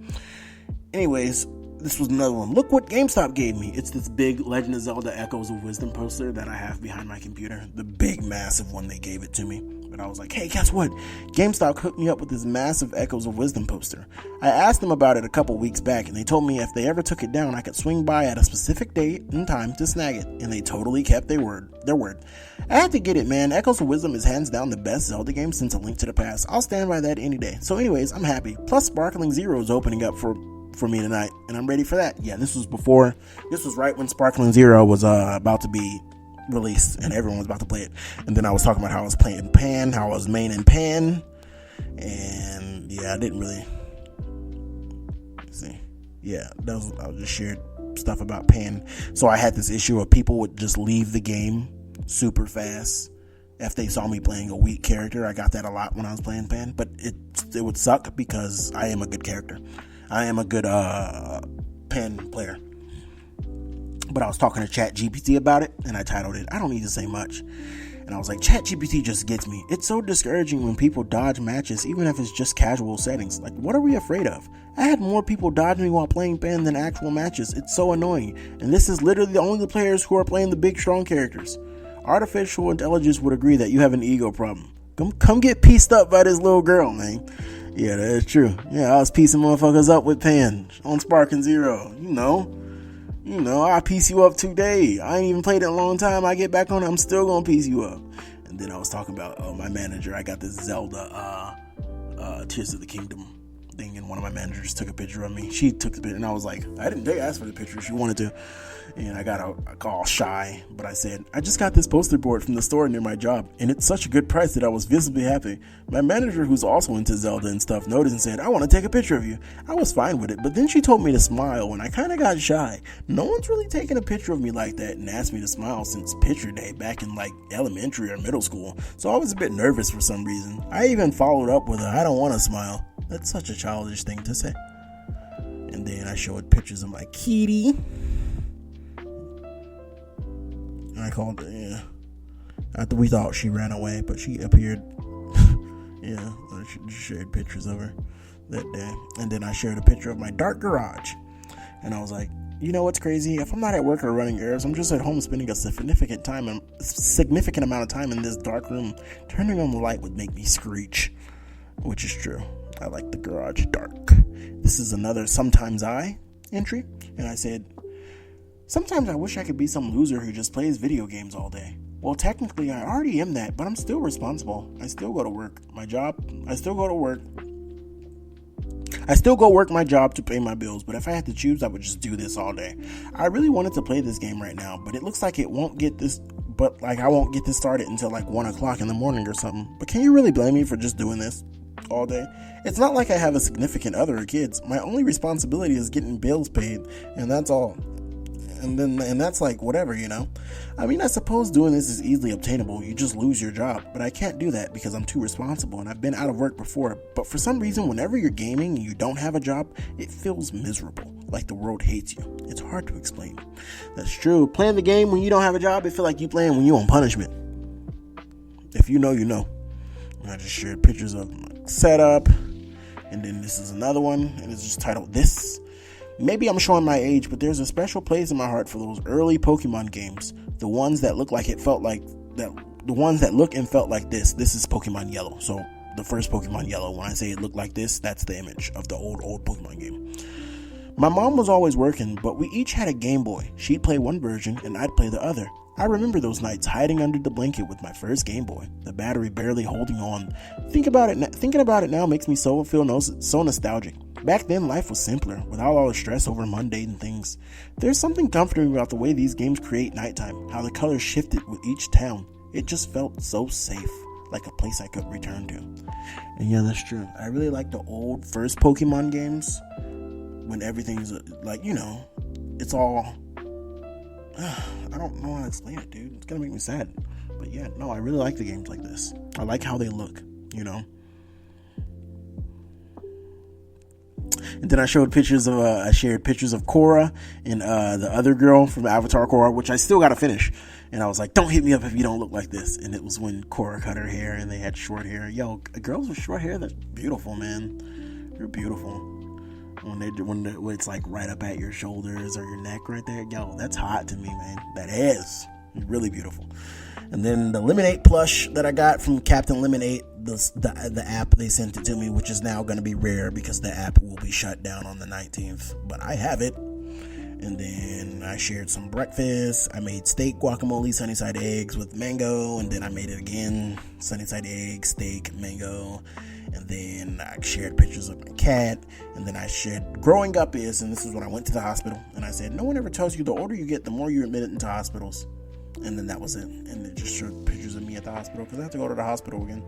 Anyways, this was another one. Look what GameStop gave me. It's this big Legend of Zelda Echoes of Wisdom poster that I have behind my computer, the big massive one. They gave it to me, but I was like, hey, guess what? GameStop hooked me up with this massive Echoes of Wisdom poster. I asked them about it a couple weeks back, and they told me if they ever took it down, I could swing by at a specific date and time to snag it, and they totally kept their word. I had to get it, man. Echoes of Wisdom is hands down the best Zelda game since A Link to the Past. I'll stand by that any day. So anyways, I'm happy. Plus, Sparkling Zero is opening up for me tonight, and I'm ready for that. Yeah, this was right when Sparkling Zero was about to be released, and everyone was about to play it. And then I was talking about how I was playing Pan, how I was main in Pan, and yeah, I didn't really see. Yeah, I just shared stuff about Pan. So I had this issue of people would just leave the game super fast if they saw me playing a weak character. I got that a lot when I was playing Pan, but it would suck because I am a good character. I am a good Pan player. But I was talking to ChatGPT about it, and I titled it, I Don't Need to Say Much. And I was like, ChatGPT just gets me. It's so discouraging when people dodge matches, even if it's just casual settings. Like, what are we afraid of? I had more people dodge me while playing Pan than actual matches. It's so annoying. And this is literally only the players who are playing the big, strong characters. Artificial intelligence would agree that you have an ego problem. Come get pieced up by this little girl, man. Yeah, that is true. Yeah, I was piecing motherfuckers up with Pan on Sparking Zero. You know, I piece you up today. I ain't even played it in a long time. I get back on it, I'm still gonna piece you up. And then I was talking about my manager. I got this Zelda Tears of the Kingdom thing, and one of my managers took a picture of me. She took the picture, and I was like, I didn't ask for the picture. She wanted to. And I got a call shy, but I said, I just got this poster board from the store near my job, and it's such a good price that I was visibly happy. My manager, who's also into Zelda and stuff, noticed and said, I want to take a picture of you. I was fine with it, but then she told me to smile, and I kind of got shy. No one's really taken a picture of me like that and asked me to smile since picture day back in like elementary or middle school, so I was a bit nervous for some reason. I even followed up with I don't want to smile. That's such a childish thing to say. And then I showed pictures of my kitty. I called her, yeah. After we thought she ran away, but she appeared. Yeah, I shared pictures of her that day. And then I shared a picture of my dark garage. And I was like, you know what's crazy? If I'm not at work or running errands, I'm just at home spending a significant amount of time in this dark room. Turning on the light would make me screech. Which is true. I like the garage dark. This is another Sometimes I entry. And I said, sometimes I wish I could be some loser who just plays video games all day. Well, technically, I already am that, but I'm still responsible. I still go to work. I still go work my job to pay my bills, but if I had to choose, I would just do this all day. I really wanted to play this game right now, but it looks like I won't get this started until like 1 o'clock in the morning or something. But can you really blame me for just doing this all day? It's not like I have a significant other or kids. My only responsibility is getting bills paid, and that's all. And that's like whatever, you know. I mean, I suppose doing this is easily obtainable. You just lose your job, but I can't do that because I'm too responsible, and I've been out of work before. But for some reason, whenever you're gaming and you don't have a job, it feels miserable, like the world hates you. It's hard to explain. That's true. Playing the game when you don't have a job, it feels like you playing when you on punishment. If you know, you know. And I just shared pictures of my setup, and then this is another one, and it's just titled This. Maybe I'm showing my age, but there's a special place in my heart for those early Pokemon games. The ones that look and felt like this. This is Pokemon Yellow. So the first Pokemon Yellow, when I say it looked like this, that's the image of the old Pokemon game. My mom was always working, but we each had a Game Boy. She'd play one version and I'd play the other. I remember those nights hiding under the blanket with my first Game Boy, the battery barely holding on. Thinking about it now makes me so nostalgic. Back then, life was simpler, without all the stress over mundane things. There's something comforting about the way these games create nighttime, how the colors shifted with each town. It just felt so safe, like a place I could return to. And yeah, that's true. I really like the old first Pokemon games, when everything's like, you know, it's all... I don't know how to explain it, dude. It's gonna make me sad. But yeah, no, I really like the games like this. I like how they look, you know. And then I shared pictures of Korra and the other girl from Avatar Korra, which I still gotta finish. And I was like, don't hit me up if you don't look like this. And it was when Korra cut her hair and they had short hair. Yo, girls with short hair, that's beautiful, man. They're beautiful. When it's like right up at your shoulders or your neck right there, yo, that's hot to me, man. That is really beautiful. And then the Lemon8 plush that I got from Captain Lemon8, the app, they sent it to me, which is now going to be rare because the app will be shut down on the 19th. But I have it. And then I shared some breakfast. I made steak, guacamole, sunny side eggs with mango. And then I made it again, sunny side eggs, steak, mango. And then I shared pictures of my cat. And then I shared growing up is, and this is when I went to the hospital. And I said, no one ever tells you the older you get, the more you're admitted into hospitals. And then that was it. And it just showed pictures of me at the hospital because I have to go to the hospital again.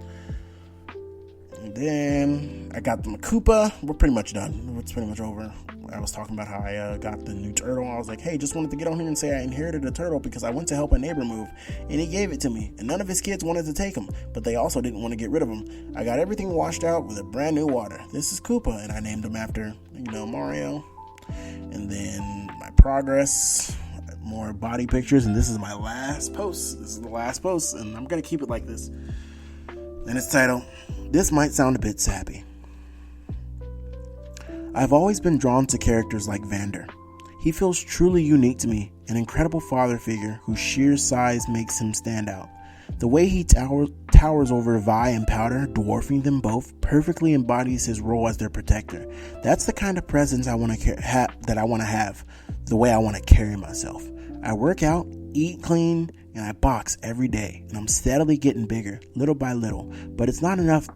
And then I got the Koopa. We're pretty much done. It's pretty much over. I was talking about how I got the new turtle. I was like, hey, just wanted to get on here and say I inherited a turtle because I went to help a neighbor move. And he gave it to me. And none of his kids wanted to take him. But they also didn't want to get rid of him. I got everything washed out with a brand new water. This is Koopa. And I named him after, Mario. And then my progress. More body pictures, and this is my last post. This is the last post, and I'm gonna keep it like this. And it's titled, This Might Sound a Bit Sappy. I've always been drawn to characters like Vander. He feels truly unique to me, an incredible father figure whose sheer size makes him stand out. The way he towers over Vi and Powder, dwarfing them both, perfectly embodies his role as their protector. That's the kind of presence I want to have, the way I want to carry myself. I work out, eat clean, and I box every day, and I'm steadily getting bigger, little by little, but it's not enough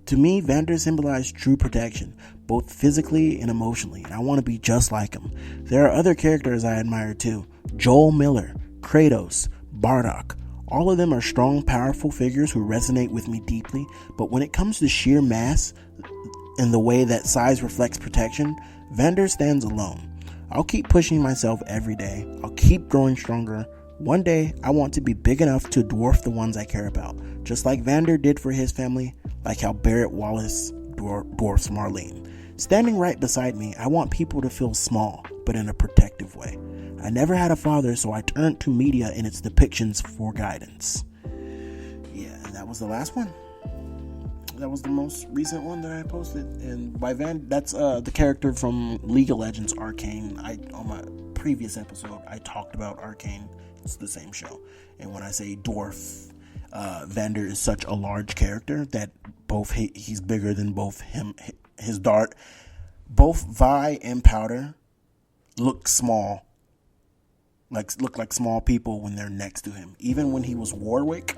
To me, Vander symbolized true protection, both physically and emotionally, and I want to be just like him. There are other characters I admire too. Joel Miller, Kratos, Bardock. All of them are strong, powerful figures who resonate with me deeply, but when it comes to sheer mass and the way that size reflects protection, Vander stands alone. I'll keep pushing myself every day. I'll keep growing stronger. One day, I want to be big enough to dwarf the ones I care about, just like Vander did for his family, like how Barrett Wallace dwarfs Marlene. Standing right beside me, I want people to feel small, but in a protective way. I never had a father, so I turned to media and its depictions for guidance. Yeah, and that was the last one. That was the most recent one that I posted, and by that's the character from League of Legends Arcane. On my previous episode, I talked about Arcane. It's the same show, and when I say dwarf, Vander is such a large character that he's bigger than his dart. Both Vi and Powder look small, look like small people when they're next to him. Even when he was Warwick,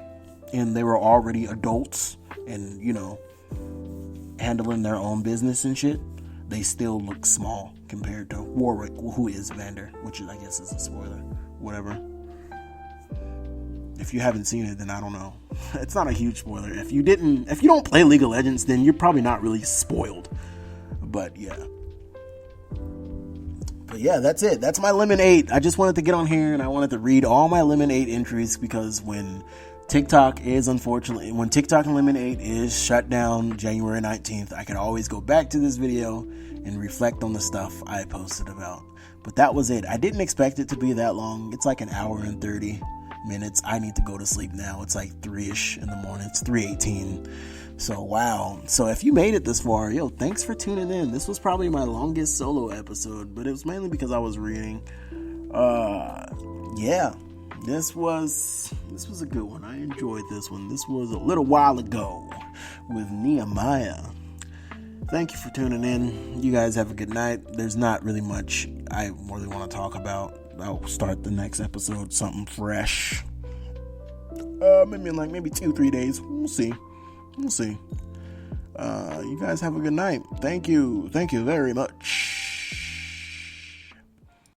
and they were already adults and, handling their own business and shit, they still look small compared to Warwick, who is Vander, which I guess is a spoiler. Whatever. If you haven't seen it, then I don't know. It's not a huge spoiler. If you don't play League of Legends, then you're probably not really spoiled. But yeah. But yeah, that's it. That's my Lemon8. I just wanted to get on here and I wanted to read all my Lemon8 entries, because when TikTok and Lemon8 is shut down January 19th, I can always go back to this video and reflect on the stuff I posted about. But that was it. I didn't expect it to be that long. It's like an hour and 30 minutes. I need to go to sleep now. It's like 3ish in the morning. It's 3:18. So wow. So if you made it this far, thanks for tuning in. This was probably my longest solo episode, but it was mainly because I was reading. Yeah. This was a good one. I enjoyed this one. This was a little while ago with Nehemiah. Thank you for tuning in. You guys have a good night. There's not really much I really want to talk about. I'll start the next episode something fresh. Maybe in maybe 2-3 days. We'll see. You guys have a good night. Thank you very much.